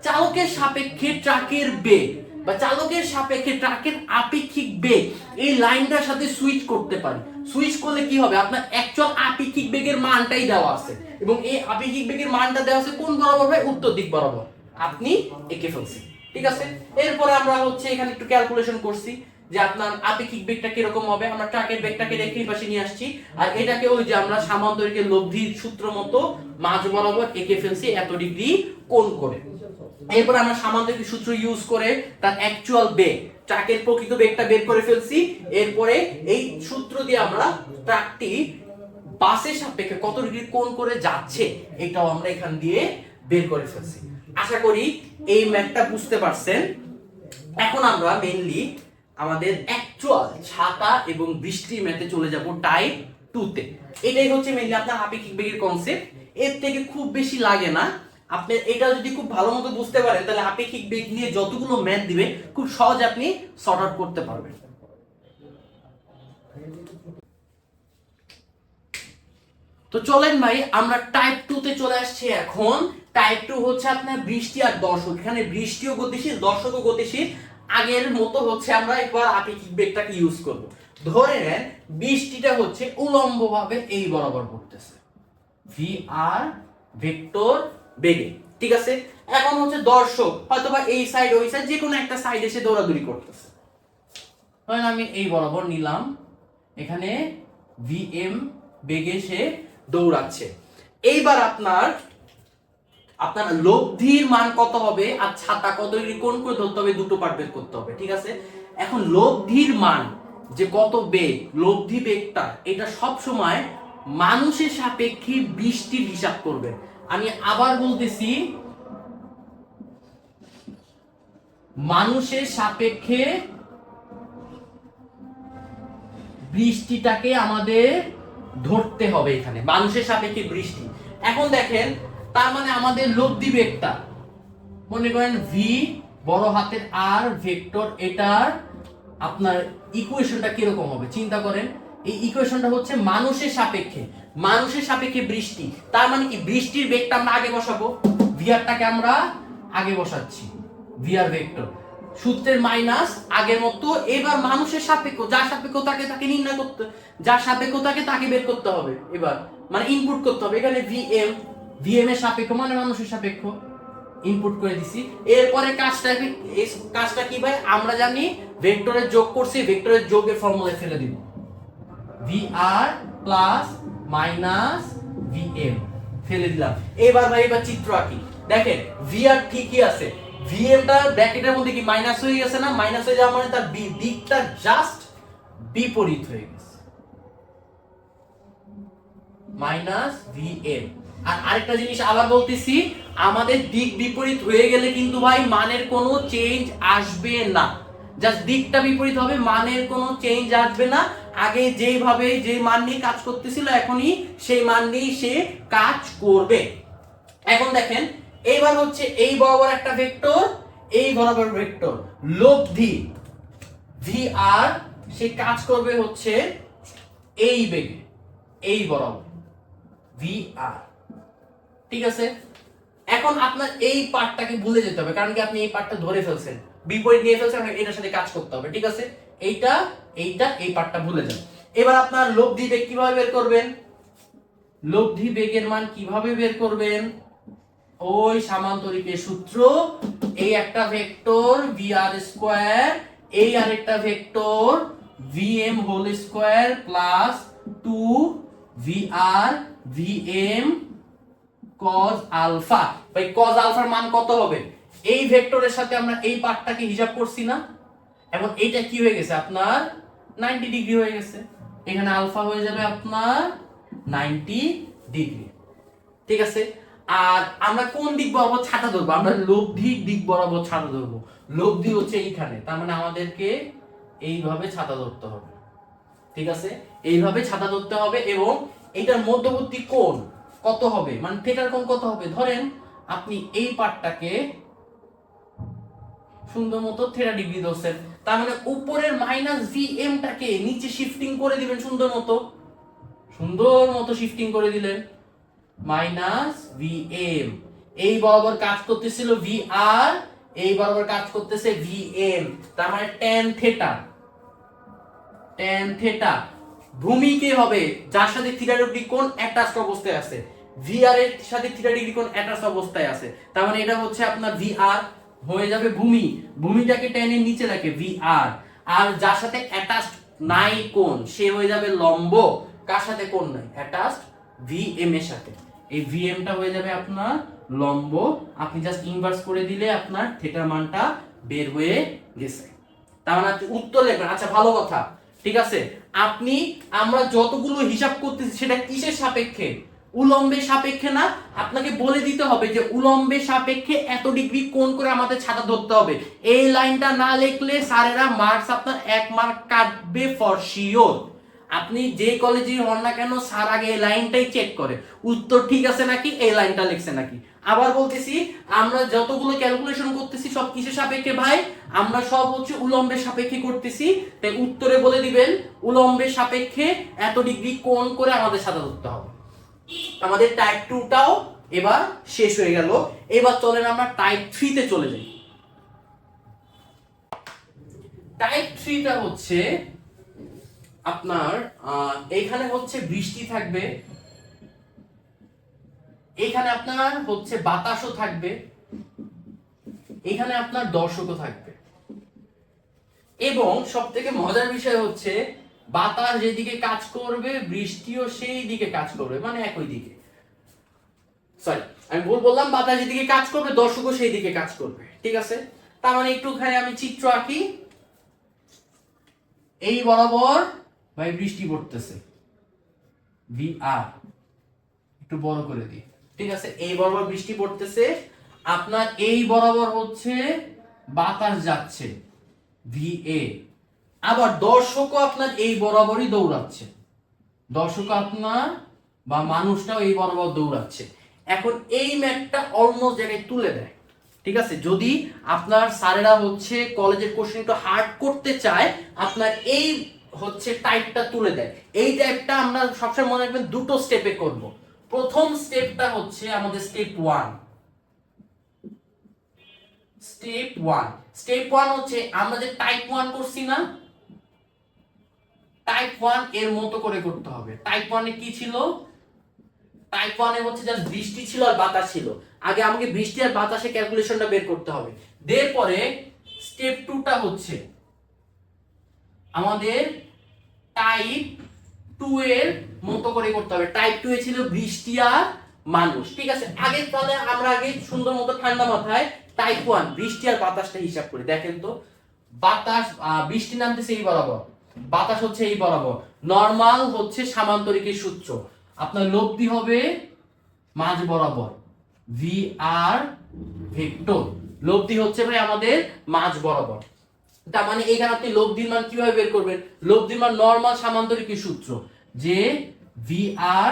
চালকের সাপেক্ষে ট্রাকের বেগ বা চালকের সাপেক্ষে ট্রাকের আপেক্ষিক বেগ এই লাইনটার সাথে সুইচ করতে পারি। সুইচ করলে কি হবে? আপনার অ্যাকচুয়াল আপেক্ষিক বেগের মানটাই দেওয়া আছে এবং এই আপেক্ষিক বেগের মানটা দেওয়া আছে কোন বরাবর ভাই? উত্তর দিক বরাবর। আপনি এঁকে ফেলছেন, ঠিক আছে। এরপরে আমরা হচ্ছে এখানে একটু ক্যালকুলেশন করছি যে আপনার আপেক্ষিক বেগটা কিরকম হবে। আমরা ট্রাকের বেগটাকে রেখে এই পাশে নিয়ে আসছি, আর এটাকে ওই যে আমরা সামান্তরিকের লব্ধির সূত্র মতো মাঝ বরাবর এঁকে ফেলছি এত ডিগ্রি কোণ করে। এরপর আমরা সামান্তরিক সূত্র ইউজ করে তার অ্যাকচুয়াল বেগ, ট্রাকের প্রকৃত বেগটা বের করে ফেলছি। এরপরে এই সূত্র দিয়ে আমরা ট্রাকটি বাসের সাপেক্ষে কত ডিগ্রি কোণ করে যাচ্ছে এটাও আমরা এখান দিয়ে বের করে ফেলছি। আশা করি এই ম্যাথটা বুঝতে পারছেন। এখন আমরা মেইনলি আমাদের অ্যাকচুয়াল ছাতা এবং বৃষ্টির ম্যাথে চলে যাব টাইপ 2 তে। এটাই হচ্ছে মেইনলি আপনার আপেক্ষিক বেগের কনসেপ্ট। এর থেকে খুব বেশি লাগে না। আপনি এটা যদি খুব ভালো মতো বুঝতে পারেন তাহলে আপেক্ষিক বেগ নিয়ে যতগুলো ম্যাথ দিবে খুব সহজে আপনি সর্ট আউট করতে পারবেন। তো চলেন ভাই আমরা টাইপ 2 তে চলে আসছি এখন। টাইপ 2 হচ্ছে আপনার বৃষ্টি আর দর্শক। এখানে বৃষ্টিও গতিশীল, দর্শকও গতিশীল। আগের মতো হচ্ছে আমরা একবার আপেক্ষিক বেগটাকে ইউজ করব। ধরে নেন বৃষ্টিটা হচ্ছে উলম্বভাবে এই বরাবর পড়তেছে, ভি আর ভেক্টর বেগে, ঠিক আছে। এখন হচ্ছে দর্শক হয়তোবা এই সাইড ওই সাইড যে কোনো একটা সাইড এসে দৌড়াদৌড়ি করতেছে। ধরেন আমি এই বরাবর নিলাম, এখানে ভিএম বেগে সে দৌড়াচ্ছে। এইবার আপনার লব্ধির মান কত হবে আর ছাতা কত ডিগ্রি কোণ করে ধরতে হবে, দুটো পার্ট বের করতে হবে, ঠিক আছে। এখন লব্ধির মান যে কত বেগ, লব্ধি বেগটা এটা সব সময় মানুষের সাপেক্ষে বৃষ্টির হিসাব করবে। আমি আবার বলতেছি, মানুষের সাপেক্ষে বৃষ্টিটাকে আমাদের ধরতে হবে এখানে, মানুষের সাপেক্ষে বৃষ্টি। এখন দেখেন তার মানে আমাদের লব্ধি বেগটা মনে করেন ভি বড় হাতের আর ভেক্টর, এটার আপনার ইকুয়েশনটা কিরকম হবে চিন্তা করেন। এই ইকুয়েশনটা হচ্ছে মানুষের সাপেক্ষে বৃষ্টি। তার মানে কি বৃষ্টির বেগটা আমরা আগে বসাবো, ভিআরটাকে আমরা আগে বসাচ্ছি, ভিআর ভেক্টর সূত্রের মাইনাস আগের মতো। এবার মানুষের সাপেক্ষ, যার সাপেক্ষ তাকে নির্ণয় করতে, যার সাপেক্ষ তাকে বের করতে হবে। এবার মানে ইনপুট করতে হবে। এখানে ভিএম এর সাপেক্ষ মানে মানুষের সাপেক্ষ ইনপুট করে দিছি। এরপরে কাজটা কি ভাই? আমরা জানি ভেক্টরের যোগ করছি, ভেক্টরের যোগের ফর্মুলায় ফেলে দিব, ভিআর প্লাস মাইনাস ভিএম ফেলে দিলাম। এবার চিত্র আঁকি। দেখেন ভিআর ঠিকই আছে, ভিএমটা ব্র্যাকেটের মধ্যে কি মাইনাস হয়ে গেছে না? মাইনাস হয়ে যাওয়া মানে তার দিকটা জাস্ট বিপরীত হয়ে গেছে, মাইনাস ভিএম। আর আরেকটা জিনিস আবার বলতেছি, আমাদের দিক বিপরীত হয়ে গেলে কিন্তু ভাই মানের কোনো চেঞ্জ আসবে না। জাস্ট দিকটা বিপরীত হবে, মানের কোনো চেঞ্জ আসবে না। আগে যেভাবে যে মান নিয়ে কাজ করতেছিল এখনই সেই মান নিয়ে সে কাজ করবে। এখন দেখেন এইবার হচ্ছে এই বরাবর একটা ভেক্টর, এই বরাবর ভেক্টর, লব্ধি ভি আর সে কাজ করবে হচ্ছে এই বেগে, এই বরাবর ভি আর, ঠিক আছে। এখন আপনার এই পার্টটাকে ভুলে যেতে হবে, কারণ কি আপনি এই পার্টটা ধরে ফেলছেন, বিপরীত নিয়ে ফেলছেন, এটার সাথে কাজ করতে হবে, ঠিক আছে। এই পার্টটা ভুলে যান। এবার আপনার লব্ধি বেগ কিভাবে বের করবেন? লব্ধি বেগের মান কিভাবে বের করবেন? ওই সামান্তরিকের সূত্র, এই একটা ভেক্টর vr স্কয়ার, এই আরেকটা vector vm whole square plus 2 vr vm cos alpha. ভাই cos আলফার মান কত হবে? এই ভেক্টরের সাথে আমরা এই পার্টটাকে হিসাব করছি না, এবং এইটা কি হয়ে গেছে আপনার 90 ডিগ্রি হয়ে গেছে। এখানে আলফা হয়ে যাবে আপনার 90 ডিগ্রি, ঠিক আছে। আর আমরা কোন দিক বরাবর ছাতা ধরবো? আমরা লব্ধির দিক বরাবর ছাতা ধরবো। লব্ধি হচ্ছে এইখানে, তার মানে আমাদেরকে এইভাবে ছাতা ধরতে হবে, ঠিক আছে। এইভাবে ছাতা ধরতে হবে এবং এইটার মধ্যবর্তী কোণ কত হবে, মানে থিটার কোণ কত হবে। ধরেন আপনি এই পার্টটাকে সুন্দর মতো থিটা ডিগ্রি ধরছেন, তার মানে উপরের মাইনাস vm টাকে নিচে শিফটিং করে দিবেন, সুন্দর মতো শিফটিং করে দিলেন, মাইনাস vm। এই বরাবর কাজ করতেছিল vr, এই বরাবর কাজ করতেছে vm, তার মানে tan থিটা। ভূমি কে হবে, যার সাথে থিটা ডিগ্রি কোণ অ্যাটাচড অবস্থায় আছে, vr এর সাথে থিটা ডিগ্রি কোণ অ্যাটাচড অবস্থায় আছে, তার মানে এটা হচ্ছে আপনার vr হয়ে যাবে ভূমিটাকে tan এর নিচে রাখে vr। আর যার সাথে অ্যাটাচড নাই কোণ সে হয়ে যাবে লম্ব, কার সাথে কোণ নাই, অ্যাটাচড vm এর সাথে, এই vm টা হয়ে যাবে আপনার লম্ব। আপনি জাস্ট ইনভার্স করে দিলে আপনার থিটার মানটা বের হয়ে গেছে, তার মানে আপনি উত্তর লিখবেন। আচ্ছা ভালো কথা, ঠিক আছে, আমরা যতগুলো হিসাব করতেছি সেটা কিসের সাপেক্ষে, উলম্বের সাপেক্ষে না। আপনাকে বলে দিতে হবে যে উলম্বের সাপেক্ষে এত ডিগ্রি কোণ করে আমাদের ছাতা ধরতে হবে। এই লাইনটা না লিখলে স্যারেরা মার্কস আপনার 1 মার্ক কাটবে ফর শিওর। আপনি যে কলেজেই হন না কেন, স্যার আগে এই লাইনটাই চেক করে উত্তর ঠিক আছে নাকি, এই লাইনটা লিখছে নাকি। আবার বলতেছি, আমরা যতগুলো ক্যালকুলেশন করতেছি সব কিসের সাপেক্ষে ভাই, আমরা সব হচ্ছে উলম্বের সাপেক্ষে করতেছি। তাই উত্তরে বলে দিবেন উলম্বের সাপেক্ষে এত ডিগ্রি কোণ করে আমাদের ছাতা ধরতে হবে। আমাদের টাইপ 2টাও এবার শেষ হয়ে গেল। এবার চলেন আমরা টাইপ 3 তে চলে যাই। টাইপ 3টা হচ্ছে আপনার এখানে হচ্ছে বৃষ্টি থাকবে, এখানে আপনার হচ্ছে বাতাসও থাকবে, এখানে আপনার দর্শকও থাকবে, এবং সবথেকে মজার বিষয় হচ্ছে বাতাস যেদিকে কাজ করবে বৃষ্টিও সেই দিকে কাজ করবে, মানে একই দিকে। সরি, আমি ভুল বললাম, বাতাস যেদিকে কাজ করবে দর্শকও সেই দিকে কাজ করবে, ঠিক আছে। তার মানে একটুখানি আমি চিত্র আঁকি, এই বরাবর ভাই বৃষ্টি পড়তেছে, vr একটু বড় করে দিই, ঠিক আছে, এই বরাবর বৃষ্টি পড়তেছে, আপনার এই বরাবর হচ্ছে বাতাস যাচ্ছে va, আবার দর্শকও আপনার এই বরাবরই দৌড়াচ্ছে, দর্শক আপনার বা মানুষটাও এই বরাবর দৌড়াচ্ছে। এখন এই ম্যাপটা অলমোস্ট জায়গায় তুলে দেয়, ঠিক আছে। যদি আপনার স্যারেরা হচ্ছে কলেজের কোশ্চেন একটু হার্ড করতে চায়, আপনার এই হচ্ছে টাইপটা তুলে দেয়। এই টাইপটা আমরা সবসময় মনে রাখবেন দুটো স্টেপে করব। প্রথম স্টেপটা হচ্ছে আমাদের স্টেপ 1। স্টেপ 1 হচ্ছে আমরা যে টাইপ 1 করছি না, টাইপ 1 এর মতো করে করতে হবে। টাইপ 1 এ কি ছিল, টাইপ 1 এ হচ্ছে জাস্ট বৃষ্টি ছিল আর বাতাস ছিল। আগে আমাকে বৃষ্টি আর বাতাসের ক্যালকুলেশনটা বের করতে হবে। এরপরে স্টেপ 2টা হচ্ছে আমাদের টাইপ 2 এর মতো করে করতে হবে। টাইপ 2 এ ছিল বৃষ্টি আর মানুষ, ঠিক আছে। আগে তাহলে আমরা আগে সুন্দর মতো ঠান্ডা মাথায় টাইপ 1 বৃষ্টি আর বাতাসটা হিসাব করি। দেখেন তো, বাতাস বৃষ্টি নামতেছে এই বরাবর, বাতাস হচ্ছে এই বরাবর, নরমাল হচ্ছে সামান্তরিকের সূত্র, আপনার লব্ধি হবে মাঝ বরাবর vr ভেক্টর, লব্ধি হচ্ছে ভাই আমাদের মাঝ বরাবর। তার মানে এখানে আপনি লব্ধির মান কিভাবে বের করবেন, লব্ধির মান নরমাল সামান্তরিকের সূত্র, যে vr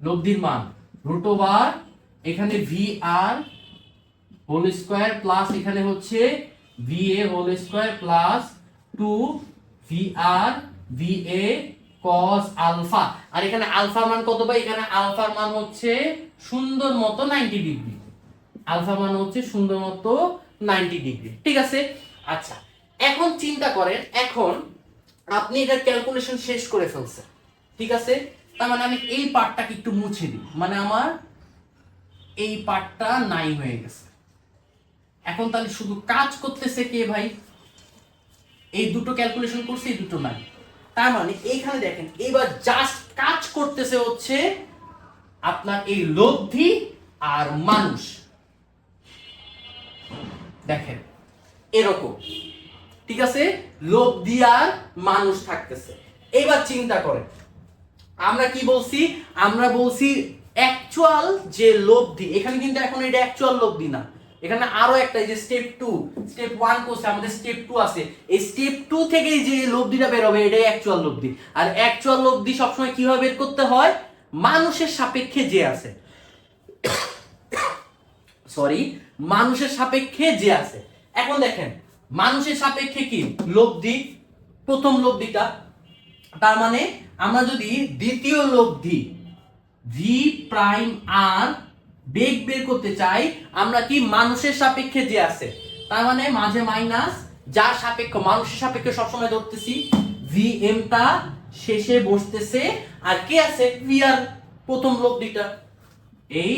লব্ধির মান রুট ওভার এখানে vr হোল স্কয়ার প্লাস এখানে হচ্ছে va whole square plus 2 vr va cos alpha. আর এখানে আলফার মান কত পাই, এখানে আলফার মান হচ্ছে সুন্দর মতো 90 ডিগ্রি, আলফা মান হচ্ছে সুন্দর মতো 90 ডিগ্রি, ঠিক আছে। আচ্ছা, এখন চিন্তা করেন, এখন আপনি এটা ক্যালকুলেশন শেষ করে ফেলছেন, ঠিক আছে। তার মানে আমি এই পার্টটাকে একটু মুছে দিই, মানে আমার এই পার্টটা নাই হয়ে গেছে। এখন তাহলে শুধু কাজ করতেছে কে ভাই, এই দুটো ক্যালকুলেশন করছে, এই দুটো নাই। তার মানে এইখানে দেখেন এবার জাস্ট কাজ করতেছে হচ্ছে আপনার এই লব্ধি আর মানুষ, দেখেন এরকম, ঠিক আছে, লব্ধি আর মানুষ থাকতেছে। এবার চিন্তা করেন, আমরা কি বলছি, আমরা বলছি অ্যাকচুয়াল যে লব্ধি, এখানে কিন্তু এখন এটা অ্যাকচুয়াল লব্ধি না, এখানে আরো একটা, এই যে স্টেপ 2 স্টেপ 1 কোর্সে আমাদের স্টেপ 2 আছে, এই স্টেপ 2 থেকে যে লব্ধিটা বের হবে এটাই অ্যাকচুয়াল লব্ধি। আর অ্যাকচুয়াল লব্ধি সবসময় কিভাবে বের করতে হয়, মানুষের সাপেক্ষে যে আছে, সরি, মানুষের সাপেক্ষে যে আছে। এখন দেখেন মানুষের সাপেক্ষে কি লব্ধি, প্রথম লব্ধিটা, তার মানে আমরা যদি দ্বিতীয় লব্ধি ভি প্রাইম আর বেগ বের করতে চাই, আমরা কি মানুষের সাপেক্ষে যে আছে, তার মানে মাঝে মাইনাস, যার সাপেক্ষ মানুষের সাপেক্ষে সবসময় ধরতেছি, ভি এমটা শেষে বসতেছে, আর কে আছে ভি আর, প্রথম লব্ধিটা, এই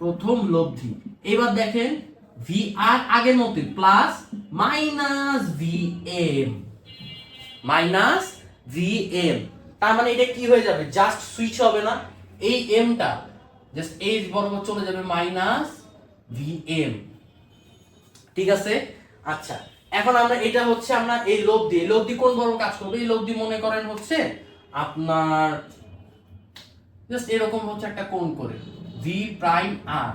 প্রথম লব্ধি। এবার দেখেন ভি আর আগের মতো plus minus V M, minus V M, তার মানে এটা কি হয়ে যাবে, জাস্ট সুইচ হবে না, এই এমটা জাস্ট এই বরাবর চলে যাবে মাইনাস ভি এম, ঠিক আছে। আচ্ছা এখন আমরা এটা হচ্ছে আমরা এই লব্ধি, এই লব্ধি কোন বরাবর কাজ করবে, এই লব্ধি মনে করেন হচ্ছে আপনার জাস্ট এরকম হচ্ছে একটা কোণ করে ভি প্রাইম আর,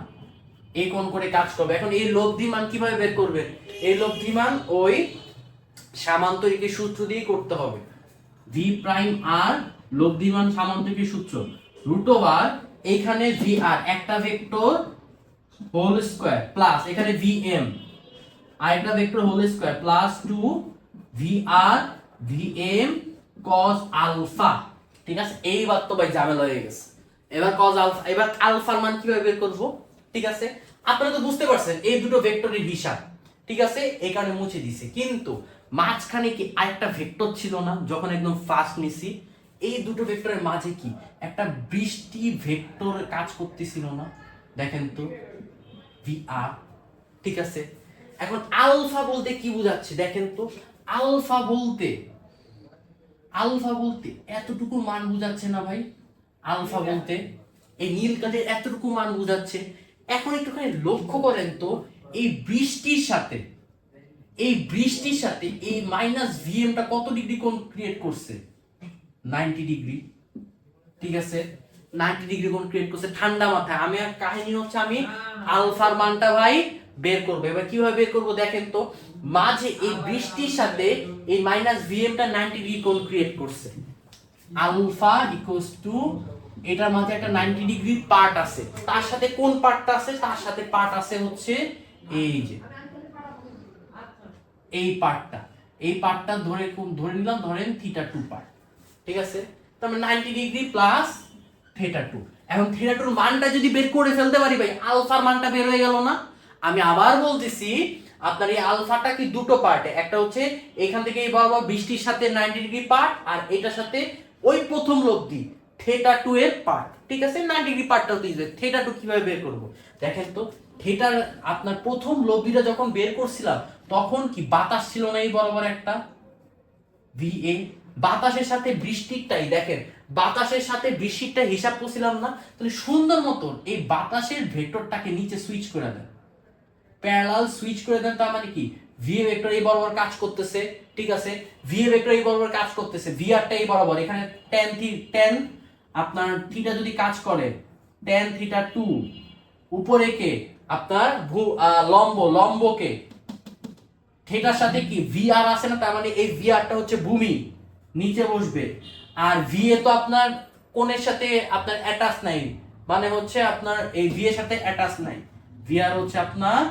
এই কোণ করে কাজ করবে। এখন এই লব্ধি মান কিভাবে বের করবে, এই লব্ধি মান ওই সামান্তরিকের সূত্র দিয়ে করতে হবে। ভি প্রাইম আর লব্ধি মান সামান্তরিকের সূত্র রুট ওভার এখানে ভি আর একটা ভেক্টর হোল স্কয়ার প্লাস এখানে ভি এম আরেকটা vector whole square plus 2 V R V M cos alpha, ঠিক আছে। এইবার তো ভাই ঝামেলা হয়ে গেছে, এবার cos আলফা, এবার আলফার মান কিভাবে বের করব, ঠিক আছে। আপনারা তো বুঝতে পারছেন এই দুটো ভেক্টরের হিসাব, ঠিক আছে, এই কারণে মুছে দিছি, কিন্তু মাঝখানে কি আরেকটা ভেক্টর ছিল না যখন একদম ফার্স্ট নিছি, এই দুটো ভেক্টরের মাঝে কি একটা বৃষ্টি ভেক্টর কাজ করতেছিল না, দেখেন তো ভি আর, ঠিক আছে। এখন আলফা বলতে কি বোঝাচ্ছে দেখেন তো, আলফা বলতে এতটুকু মান বোঝাচ্ছে না ভাই, আলফা বলতে এই নীল কাঠের এতটুকু মান বোঝাচ্ছে। এখন একটুখানি লক্ষ্য করেন তো এই বৃষ্টির সাথে এই মাইনাস ভিএমটা কত ডিগ্রি কোণ ক্রিয়েট করছে, 90 ডিগ্রি, ঠিক আছে, 90 ডিগ্রি কোণ ক্রিয়েট করছে। ঠান্ডা মাথায় আমি আর কাহিনী হচ্ছে আমি আলফার মানটা ভাই বের করব। এবার কিভাবে বের করব দেখেন তো, মাঝে এই বৃষ্টির সাথে এই মাইনাস ভিএমটা 90 ডিগ্রি কোণ ক্রিয়েট করছে, আলফা ইকুয়ালস টু এটার মাঝে একটা 90 ডিগ্রি পার্ট আছে, তার সাথে কোন পার্টটা আছে, তার সাথে পার্ট আছে হচ্ছে এই যে এই পার্টটা ধরে নিলাম ধরেন থিটা 2 পার্ট, ঠিক আছে। তার মানে 90 ডিগ্রি প্লাস থিটা 2। এখন থিটা 2 এর মানটা যদি বের করে ফেলতে পারি ভাই, আলফার মানটা বের হয়ে গেল না। আমি আবার বলতেছি আপনার এই আলফাটা কি দুটো পার্টে, একটা হচ্ছে এখান থেকে এই বরাবর বৃষ্টির সাথে 90 ডিগ্রি পার্ট, আর এটার সাথে ওই প্রথম লব্ধি থিটা 2 এর পার্ট, ঠিক আছে। 90 ডিগ্রি পার্টটাও দিয়েছে, থিটা 2 কিভাবে বের করব দেখেন তো। থিটার আপনার প্রথম লব্ধিটা যখন বের করছিলাম তখন কি বাতাস ছিল না এই বরাবর একটা ভিএ, বাতাসের সাথে বৃষ্টিরটাই দেখেন, বাতাসের সাথে বৃষ্টিরটা হিসাব করছিলাম না, তাহলে সুন্দর মতন এই বাতাসের ভেক্টরটাকে নিচে সুইচ করে দেন, প্যারালাল সুইচ করে দেন, তার মানে কি ভিএ ভেক্টর এই বরাবর কাজ করতেছে, ঠিক আছে, ভিএ ভেক্টর এই বরাবর কাজ করতেছে, ভিআরটা এই বরাবর, এখানে tan আপনার থিটা যদি কাজ করে tan থিটা 2 উপরে কে আপনার লম্বকে থিটার সাথে কি ভিআর আছে না, তার মানে এই ভিআরটা হচ্ছে ভূমি নিচে বসবে, আর ভিএ তো আপনার কোণের সাথে আপনার অ্যাটাচ নাই, মানে হচ্ছে আপনার এই ভি এর সাথে অ্যাটাচ নাই, ভিআর হচ্ছে আপনার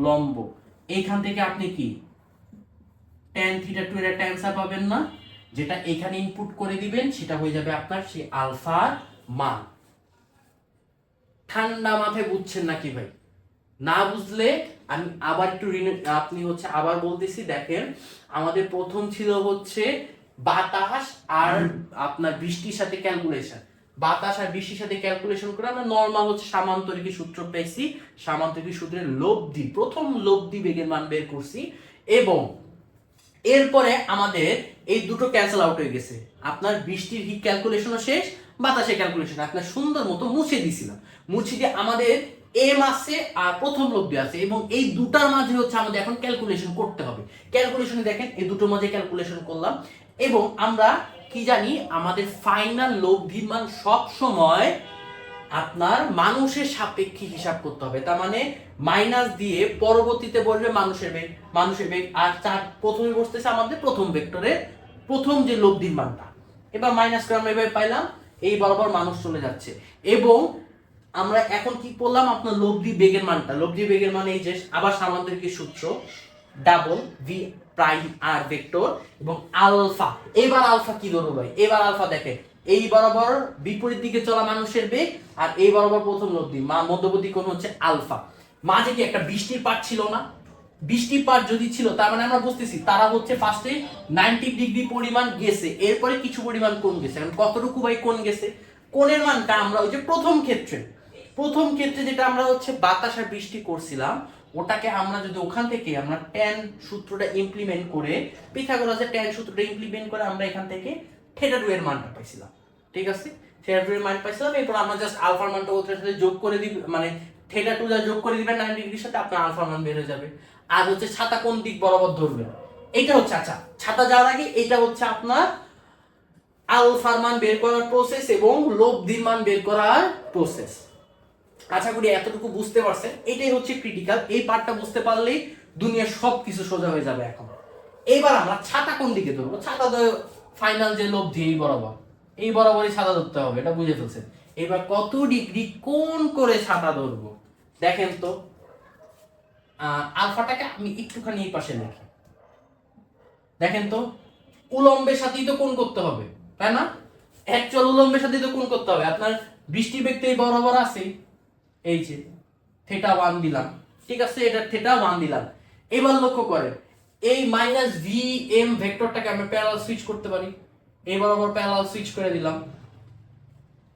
লম্ব। এইখান থেকে আপনি কি tan থিটা 2 এর একটা অ্যানসার পাবেন না, যেটা এখানে ইনপুট করে দিবেন সেটা হয়ে যাবে আপনার সেই আলফার মান। ঠান্ডা মাথায় বুঝছেন নাকি ভাই? না বুঝলে আমি আবার একটু আপনি হচ্ছে আবার বলতেছি, দেখেন আমাদের প্রথম ছিল হচ্ছে বাতাস আর আপনার বৃষ্টির সাথে ক্যালকুলেশন, বাতাস আর বৃষ্টির সাথে ক্যালকুলেশন করে আমরা নরমাল হচ্ছে সামান্তরিকের সূত্র পেয়েছি, সামান্তরিকের সূত্রের লব্ধি, প্রথম লব্ধি বেগের মান বের করছি, এবং এরপরে আমাদের এই দুটো ক্যান্সেল আউট হয়ে গেছে, আপনার বৃষ্টির হিট ক্যালকুলেশনও শেষ, বাতাসের ক্যালকুলেশন আপনার সুন্দর মতো মুছে দিয়েছিলাম, মুছে দিয়ে আমাদের এম আছে আর প্রথম লব্ধি আছে, এবং এই দুটার মাঝে হচ্ছে আমাদের এখন ক্যালকুলেশন করতে হবে। ক্যালকুলেশনে দেখেন এই দুটোর মাঝে ক্যালকুলেশন করলাম, এবং আমরা কি জানি আমাদের ফাইনাল লব্ধির মান সব সময় আপনার মানুষের সাপেক্ষে হিসাব করতে হবে, তার মানে মাইনাস দিয়ে পরবর্তীতে বসবে মানুষের বেগ আর চার প্রথমে বসতেছে আমাদের প্রথম ভেক্টরের প্রথম যে লব্ধির মানটা। এবার মাইনাস করে আমরা এভাবে পাইলাম, এই বরাবর মানুষ চলে যাচ্ছে। এবং আমরা এখন কি করলাম, আপনার লব্ধি বেগের মানটা, লব্ধি বেগের মানে এই যে আবার সামান্তরিক সূত্র ডাবল ভি প্রাইম আর ভেক্টর এবং আলফা। এবার আলফা কি ধরবো ভাই, এবার আলফা দেখে এই বরাবর বিপরীত দিকে চলা মানুষের বেগ আর এই বরাবর প্রথম লব্ধি মধ্যবর্তী কোণ হচ্ছে আলফা। মাঝে কি একটা বৃষ্টির পাট ছিল না, বৃষ্টির পাট যদি ছিল তার মানে আমরা বুঝতেছি তারা হচ্ছে ফার্স্টে 90 ডিগ্রি পরিমাণ গেছে, এরপরে কিছু পরিমাণ কোণ গেছে। এখন কতটুকু ভাই কোণ গেছে, কোণের মানটা আমরা ওই যে প্রথম ক্ষেত্রে যেটা আমরা হচ্ছে বাতাস আর বৃষ্টি করছিলাম ওটাকে আমরা যদি ওখান থেকে আমরা ট্যান সূত্রটা ইমপ্লিমেন্ট করে, পিথাগোরাসের ট্যান সূত্রটা ইমপ্লিমেন্ট করে আমরা এখান থেকে থিটা 2 এর মানটা পাইছিলাম। ঠিক আছে, থিটা 2 এর মান পাইছিলাম। এরপর আমরা জাস্ট আলফার মানটা ওটার সাথে যোগ করে দিব, মানে থিটা 2 যা যোগ করে দিবেন 90 ডিগ্রির সাথে, আপনার আলফার মান বের হয়ে যাবে। আর হচ্ছে ছাতা কোন দিক বরাবর ধরবেন এটা হচ্ছে, আচ্ছা ছাতা যাওয়ার আগে এটা হচ্ছে আপনার আলফার মান বের করার প্রসেস এবং লব্ধির মান বের করার প্রসেস। আশা করি এতটুকু বুঝতে পারছেন, এটাই হচ্ছে ক্রিটিক্যাল। এই পার্টটা বুঝতে পারলেই দুনিয়ার সবকিছু সোজা হয়ে যাবে। এখন এবার আমরা ছাতা কোন দিকে ধরবো, ছাতা তো ফাইনাল যে লব্ধি এই বরাবরই ছাতা ধরতে হবে, এটা বুঝে ফেলছেন। এবার কত ডিগ্রি কোণ করে ছাতা ধরবো দেখেন তো। আলফাটাকে আমি একটুখানি এই পাশে লিখি, দেখেন তো উলম্বের সাথেই তো কোণ করতে হবে, তাই না? অ্যাকচুয়াল উলম্বের সাথেই তো কোণ করতে হবে। আপনার বৃষ্টি বেগ তো এই বরাবর আছে, এই যে থিটা 1 দিলাম, ঠিক আছে, এটা থিটা 1 দিলাম। এবার লক্ষ্য করেন এই মাইনাস ভি এম ভেক্টরটাকে আমরা প্যারালাল সুইচ করতে পারি, এই বরাবর প্যারালাল সুইচ করে দিলাম,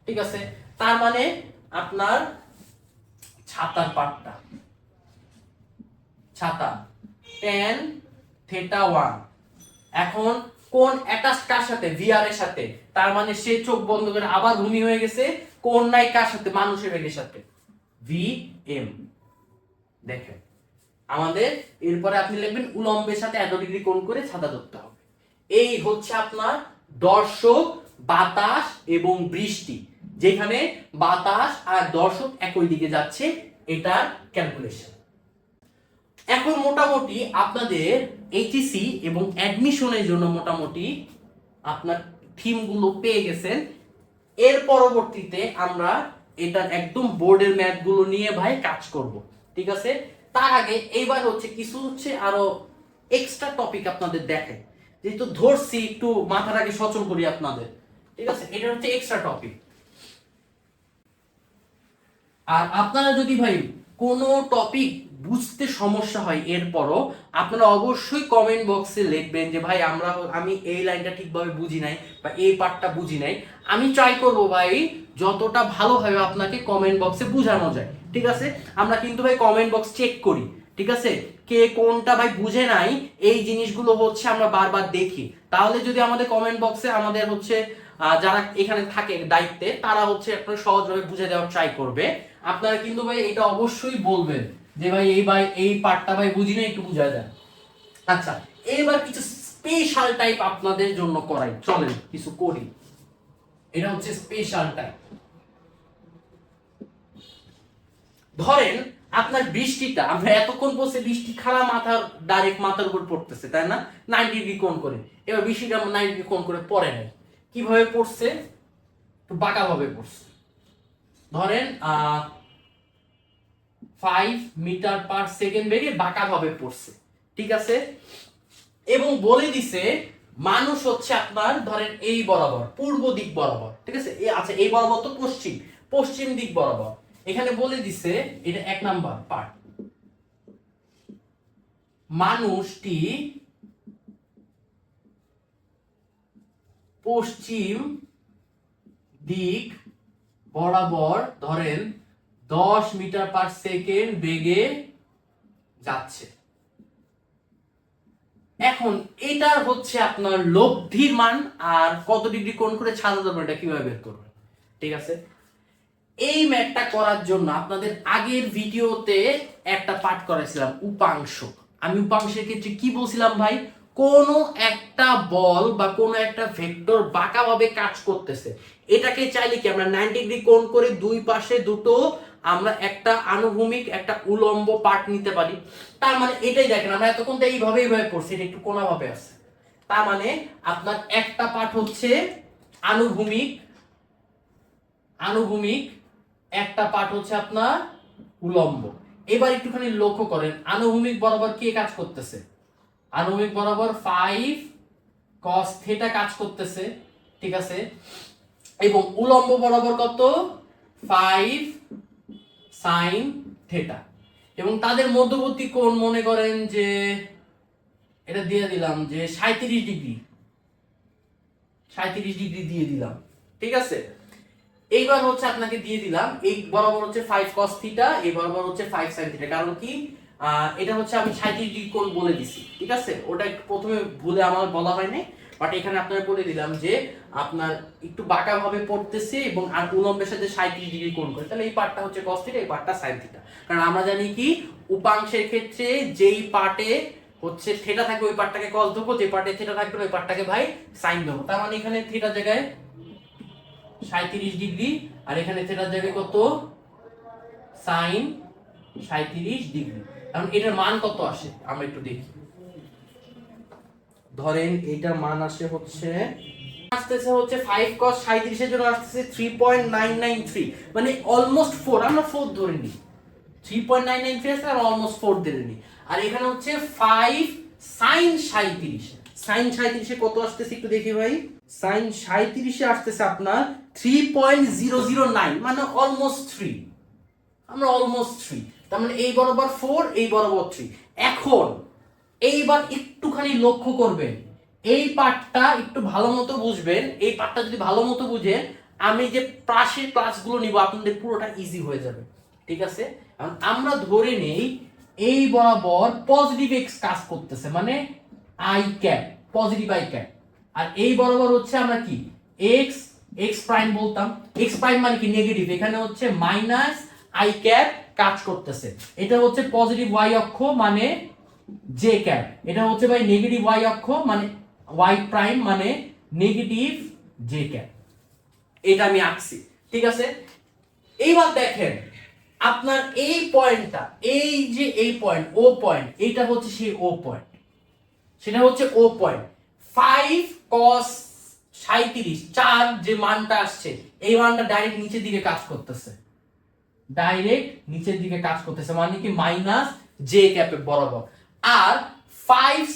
ঠিক আছে। তার মানে আপনার ছাতার পাটটা, ছাতা tan থিটা 1 এখন কোন অ্যাটাচ কার সাথে, ভিআর এর সাথে। তার মানে সে চোখ বন্ধ করে আবার ভূমি হয়ে গেছে, কোন নাই কার সাথে, মানুষের বেগের সাথে, ভি এম। দেখেন আমাদের এরপরে আপনি লিখবেন উলম্বের সাথে এত ডিগ্রি কোণ করে ছাতা ধরতে হবে। এই হচ্ছে আপনার দর্শক, বাতাস এবং বৃষ্টি, যেখানে বাতাস আর দর্শক একই দিকে যাচ্ছে, এটার ক্যালকুলেশন। এখন মোটামুটি আপনাদের এইচএসসি এবং অ্যাডমিশনের জন্য মোটামুটি আপনার থিমগুলো পেয়ে গেছেন। এর পরবর্তীতে আমরা এটার একদম বোর্ডের ম্যাথগুলো নিয়ে ভাই কাজ করব, ঠিক আছে। তার আগে এইবার হচ্ছে কিছু হচ্ছে আরো এক্সট্রা টপিক আপনাদের দেখাই, যেহেতু ধরছি একটু মাথার আগে সচল করি আপনাদের, ঠিক আছে। এটা হচ্ছে এক্সট্রা টপিক। আর আপনারা যদি ভাই কোনো টপিক বুঝতে সমস্যা হয় এরপরও আপনারা অবশ্যই কমেন্ট বক্সে লিখবেন যে ভাই আমি এই লাইনটা ঠিকভাবে বুঝি নাই বা এই পার্টটা বুঝি নাই। আমি ট্রাই করব ভাই যতটা ভালোভাবে আপনাকে কমেন্ট বক্সে বোঝানো যায়, ঠিক আছে। আমরা কিন্তু ভাই কমেন্ট বক্স চেক করি, ঠিক আছে, কে কোনটা ভাই বুঝে নাই এই জিনিসগুলো হচ্ছে আমরা বারবার দেখি। তাহলে যদি আমাদের কমেন্ট বক্সে আমাদের হচ্ছে যারা এখানে থাকে দায়িত্বে তারা হচ্ছে আপনার সহজভাবে বুঝে দেওয়ার ট্রাই করবে। আপনারা কিন্তু ভাই এটা অবশ্যই বলবেন যে ভাই এই পার্টটা ভাই বুঝি না, একটু বুঝায় দেন। আচ্ছা এবার কিছু স্পেশাল টাইপ আপনাদের জন্য করাই, চলেন কিছু করি। এটা হচ্ছে স্পেশাল টাইপ। ধরেন আপনার বৃষ্টিটা, আমরা এতক্ষণ বলছি বৃষ্টি খাড়া মাথার ডাইরেক্ট মাথার উপর পড়তেছে, তাই না, 90 ডিগ্রি কোণ করে। এবার বৃষ্টিটা 90 ডিগ্রি কোণ করে পড়ে নাই, কিভাবে পড়ছে, একটু বাঁকা ভাবে পড়ছে। ধরেন 5 মিটার পার সেকেন্ড বেগে বাঁকা ভাবে পড়ছে, ঠিক আছে। এবং বলে দিছে মানুষ হচ্ছে আপনার ধরেন এই বরাবর পূর্ব দিক বরাবর, ঠিক আছে। আচ্ছা এই বরাবর তো পশ্চিম দিক বরাবর। এখানে বলে দিছে এটা 1 নাম্বার পার্ট, মানুষটি পশ্চিম দিক বরাবর ধরেন 10 মিটার পার সেকেন্ড বেগে যাচ্ছে। এখন এটার হচ্ছে আপনার লব্ধির মান আর কত ডিগ্রি কোণ করে ছাতা ধরবেন এটা কিভাবে বের করবেন, ঠিক আছে। এই ম্যাথটা করার জন্য আপনাদের আগের ভিডিওতে একটা পাঠ করেছিলাম উপাংশ। আমি উপাংশের ক্ষেত্রে কি বলছিলাম ভাই, কোন একটা বল বা কোন একটা ভেক্টর বাঁকাভাবে কাজ করতেছে, এটাকে চাইলে কি আমরা 90 ডিগ্রি কোণ করে দুই পাশে দুটো আমরা একটা আনুভূমিক একটা উলম্ব পার্ট নিতে পারি। তার মানে এটাই দেখেন আমরা এতক্ষণ তো এইভাবে পড়ছি, এটা একটু কোনা ভাবে আছে। তার মানে আপনার একটা পার্ট হচ্ছে আনুভূমিক আনুভূমিক, একটা পার্ট হচ্ছে আপনার উলম্ব। এবার একটুখানি লক্ষ্য করেন আনুভূমিক বরাবর কে কাজ করতেছে, আনুভূমিক বরাবর 5 cos থিটা কাজ করতেছে, ঠিক আছে, এবং উলম্ব বরাবর কত 5 sin থিটা, এবং তাদের মধ্যবর্তী কোণ মনে করেন যে এটা দিয়ে দিলাম যে 37 ডিগ্রি, 37 ডিগ্রি দিয়ে দিলাম, ঠিক আছে। এইবার হচ্ছে আপনাকে দিয়ে দিলাম এই বরাবর হচ্ছে 5 cos থিটা, এই বরাবর হচ্ছে 5 sin থিটা, কারণ কি এটা হচ্ছে আমি 37 ডিগ্রি কোণ বলে দিছি, ঠিক আছে, ওটা একটু প্রথমে ভুলে আমার বলা হয় নাই, বাট এখানে আপনাকে বলে দিলাম যে আপনার একটু বাঁকা ভাবে পড়তেছে এবং আর উলম্বের সাথে 37 ডিগ্রি কোণ করে, তাহলে এই পার্টটা হচ্ছে cos থিটা, এই পার্টটা sin থিটা। কারণ আমরা জানি কি উপাংশের ক্ষেত্রে যেই পার্টে হচ্ছে থিটা থাকবে ওই পার্টটাকে cos দেবো, যে পার্টে থিটা থাকবে ওই পার্টটাকে ভাই sin দেবো। তার মানে এখানে থিটার জায়গায় 37 ডিগ্রি আর এখানে থিটার জায়গায় কত sin 37 ডিগ্রি। এখন এটার মান কত আসে আমরা একটু দেখি। ধরেন এইটার মান আসে হচ্ছে 5 cos 37 এর জন্য আসতেছে 3.993, মানে অলমোস্ট 4, আমরা 4 ধরে নিই, 3.993 আছে আর অলমোস্ট 4 ধরে নিই। আর এখানে হচ্ছে 5 sin 37, sin 37 এ কত আসতেছে একটু দেখি ভাই, sin 37 এ আসতেছে আপনার 3.009, মানে অলমোস্ট 3, আমরা অলমোস্ট 3, তার মানে এই বরাবর 4 এই বরাবর 3। এখন এইবার একটুখানি লক্ষ্য করবেন, এই পার্টটা একটু ভালো মতো বুঝবেন, এই পার্টটা যদি ভালো মতো বুঝেন আমি যে পাশের ক্লাসগুলো নিব আপনাদের পুরোটা ইজি হয়ে যাবে, ঠিক আছে। আমরা ধরে নেই এই বরাবর পজিটিভ এক্স কাজ করতেছে, মানে I cap, positive I cap, আর এই বরাবর হচ্ছে আমরা কি এক্স, এক্স প্রাইম বলতাম, এক্স প্রাইম মানে কি নেগেটিভ, এখানে হচ্ছে মাইনাস আই ক্যাপ কাজ করতেছে, এটা হচ্ছে পজিটিভ ওয়াই অক্ষ মানে জে ক্যাপ, এটা হচ্ছে ভাই নেগেটিভ ওয়াই অক্ষ মানে ওয়াই প্রাইম মানে নেগেটিভ জে ক্যাপ, এটা আমি আঁকছি, ঠিক আছে। এইবার দেখেন আপনার এই পয়েন্টটা, এই যে এই পয়েন্ট ও পয়েন্ট, এইটা হচ্ছে সেই ও পয়েন্ট, সেটা হচ্ছে ও পয়েন্ট। 5 cos 37 4 যে মানটা আসছে এই মানটা ডাইরেক্ট নিচের দিকে কাজ করতেছে, ডাইরেক্ট নিচের দিকে কাজ করতেছে, মানে কি মাইনাস জে ক্যাপের বরাবর। আর 5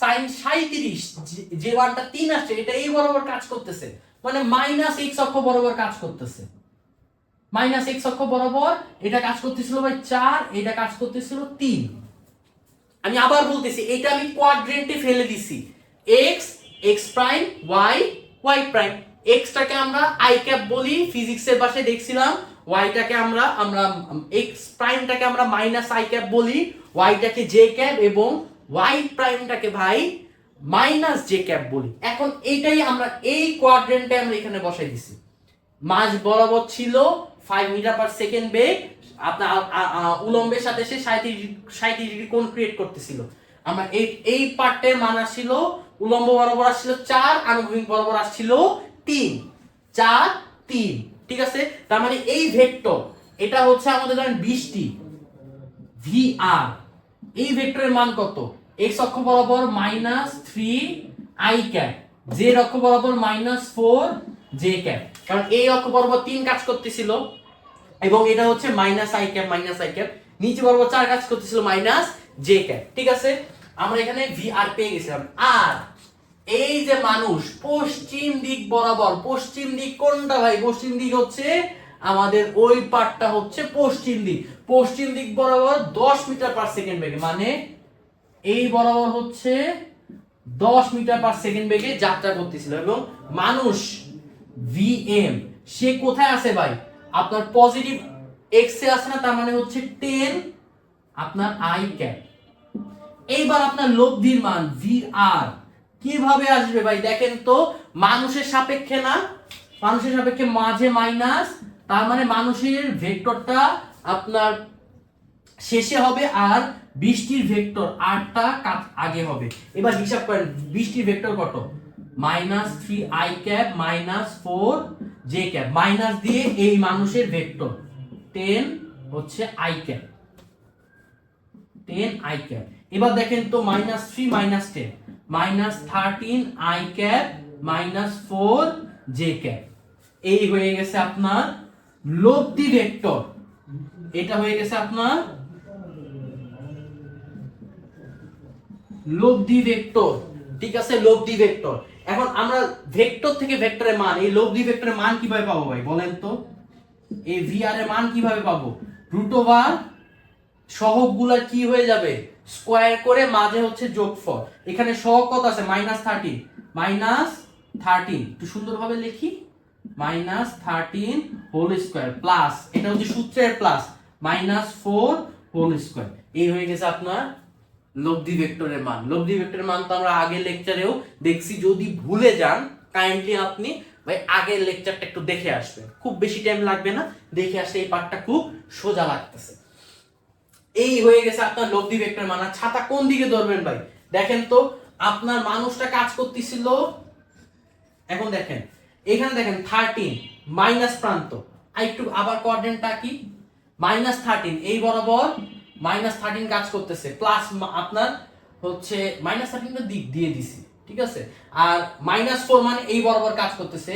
sin 37 যে মানটা 3 আসছে এটা এই বরাবর কাজ করতেছে, মানে মাইনাস এক্স অক্ষ বরাবর কাজ করতেছে, মাইনাস এক্স অক্ষ বরাবর এটা কাজ করতেছিল ভাই 4, এটা কাজ করতেছিল 3। আমি আবার বলতেছি এটা আমি কোয়াড্রেন্টে ফেলে দিছি, x x prime y y prime, x টাকে আমরা i ক্যাপ বলি, ফিজিক্সের ভাষায় দেখছিলাম, y টাকে আমরা x প্রাইমটাকে আমরা মাইনাস i ক্যাপ বলি, y টাকে j ক্যাপ এবং y প্রাইমটাকে ভাই মাইনাস j ক্যাপ বলি। এখন এইটাই আমরা এই কোয়াড্রেন্টে আমরা এখানে বসাই দিছি, মাঝ বরাবর ছিল 5 মিটার পার সেকেন্ড বেগ, আপনার উলম্বের সাথে সে 37 ডিগ্রি কোণ ক্রিয়েট করতেছিল। আমরা এই পার্টের মান আসছিল উলম্ব বরাবর আসছিল 4, আনুভূমিক বরাবর আসছিল 3, 4 3, ঠিক আছে। তার মানে এই ভেক্টর এটা হচ্ছে আমাদের ধরেন 20টি VR, এই ভেক্টরের মান কত, x অক্ষ বরাবর -3 i ক্যাপ, z অক্ষ বরাবর -4 j ক্যাপ, কারণ এই অক্ষ বরাবর 3 কাজ করতেছিল এবং এটা হচ্ছে -i ক্যাপ, নিচে বরাবর 4 কাজ করতেছিল -j ক্যাপ, ঠিক আছে। আমরা এখানে VR পেয়ে গেছিলাম। আর এই যে মানুষ পশ্চিম দিক বরাবর, পশ্চিম দিক কোনটা ভাই, পশ্চিম দিক হচ্ছে আমাদের ওই পার্টটা হচ্ছে পশ্চিম দিক, পশ্চিম দিক বরাবর 10 মিটার পার সেকেন্ড বেগে, মানে এই বরাবর হচ্ছে 10 মিটার পার সেকেন্ড বেগে যাত্রা করতেছিল, এবং মানুষ VM সে কোথায় আছে ভাই, আপনার পজিটিভ x এ আছে না, তার মানে হচ্ছে 10 আপনার i ক্যাপ। এইবার আপনার লব্ধির মান VR কিভাবে আসবে ভাই, দেখেন তো, মানুষের সাপেক্ষে না, মানুষের সাপেক্ষে মাঝে মাইনাস, তার মানে মানুষের ভেক্টরটা আপনার শেষে হবে আর 20টির ভেক্টর 8টা আগে হবে। এবার হিসাব করেন 20টির ভেক্টর কত, -3 i cap -4 j cap, minus দিয়ে এই মানুষের ভেক্টর 10 হচ্ছে i ক্যাপ, 10 i ক্যাপ। এবার দেখেন তো -3 -10 -13 i ক্যাপ -4 j ক্যাপ, এই হয়ে গেছে আপনার লব্ধি ভেক্টর, এটা হয়ে গেছে আপনার লব্ধি ভেক্টর। ঠিক আছে, লব্ধি ভেক্টর। এখন আমরা ভেক্টর থেকে ভেক্টরের মান, এই লব্ধি ভেক্টরের মান কিভাবে পাবো ভাই বলেন তো? এই ভিআর এর মান কিভাবে পাবো? রুট ওভার সহগগুলা কি হয়ে যাবে, স্কয়ার করে মাঝে হচ্ছে যোগফল। এখানে সহগ কত আছে? -13, -13 একটু সুন্দরভাবে লিখি, -13 হোল স্কয়ার প্লাস, এটা হচ্ছে সূত্রের প্লাস, -4 হোল স্কয়ার। এই হয়ে গেছে আপনার লব্ধি ভেক্টরের মান। লব্ধি ভেক্টরের মান তো আমরা আগের লেকচারেও দেখছি, যদি ভুলে যান কাইন্ডলি আপনি ভাই আগের লেকচারটা একটু দেখে আসবেন, খুব বেশি টাইম লাগবে না, দেখে আসলে এই পার্টটা খুব সোজা লাগতেছে। এই হয়ে গেছে আপনার লব্ধি ভেক্টরের মান। আর ছাতা কোন দিকে ধরবেন ভাই? দেখেন তো, আপনার মানুষটা কাজ করতেছিল, এখন দেখেন এখানে দেখেন 13 মাইনাস প্রান্ত, আর একটু আবার কোঅর্ডিনেটটা কি -13, এই বরাবর -13 কাজ করতেছে, প্লাস আপনার হচ্ছে -13 টা দিক দিয়ে দিছি, ঠিক আছে। আর -4 মানে এই বরাবর কাজ করতেছে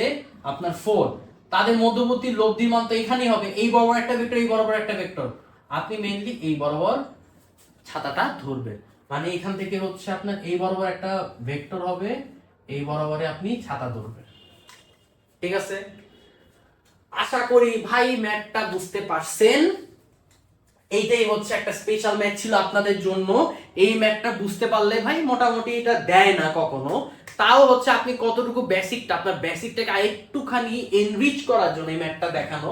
আপনার 4, তাদের মধ্যবর্তী লব্ধির মান তো এখানেই হবে, এই বরাবর একটা ভেক্টর, এই বরাবর একটা ভেক্টর। আপনি মেইনলি এই বরাবর ছাতাটা ধরবেন, মানে এখান থেকে হচ্ছে আপনার এই বরাবর একটা ভেক্টর হবে, এই বরাবরে আপনি ছাতা ধরবেন। ঠিক আছে, আশা করি ভাই ম্যাথটা বুঝতে পারছেন। এইটাই হচ্ছে একটা স্পেশাল ম্যাথ ছিল আপনাদের জন্য। এই ম্যাথটা বুঝতে পারলে ভাই মোটামুটি এটা দেয় না কখনো, তাও হচ্ছে আপনি কতটুকু বেসিকটা, আপনার বেসিকটাকে আরেকটুখানি এনরিচ করার জন্য এই ম্যাথটা দেখানো।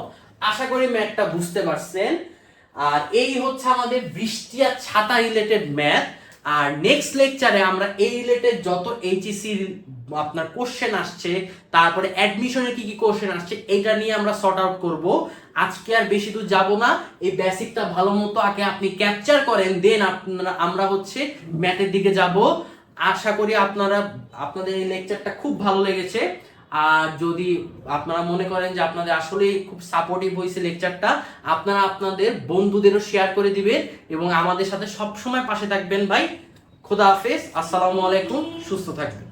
আশা করি ম্যাথটা বুঝতে পারছেন। আর এই হচ্ছে আমাদের বৃষ্টি আর ছাতা রিলেটেড ম্যাথ। আর নেক্সট লেকচারে আমরা এই রিলেটেড যত এইচএসসি আপনার কোশ্চেন আসছে, তারপরে অ্যাডমিশনের কি কি কোশ্চেন আসছে, এটা নিয়ে আমরা সর্ট আউট করব। আজকে আর বেশি দূর যাব না, এই বেসিকটা ভালো মতো আগে আপনি ক্যাপচার করেন, দেন আমরা হচ্ছে ম্যাথের দিকে যাব। আশা করি আপনাদের এই লেকচারটা খুব ভালো লেগেছে। আর যদি আপনারা মনে করেন যে আপনাদের আসলে খুব সাপোর্টিভ হয়েছে লেকচারটা, আপনারা আপনাদের বন্ধুদেরও শেয়ার করে দিবেন এবং আমাদের সাথে সব সময় পাশে থাকবেন ভাই। খোদা হাফেজ, আসসালামু আলাইকুম, সুস্থ থাকবেন।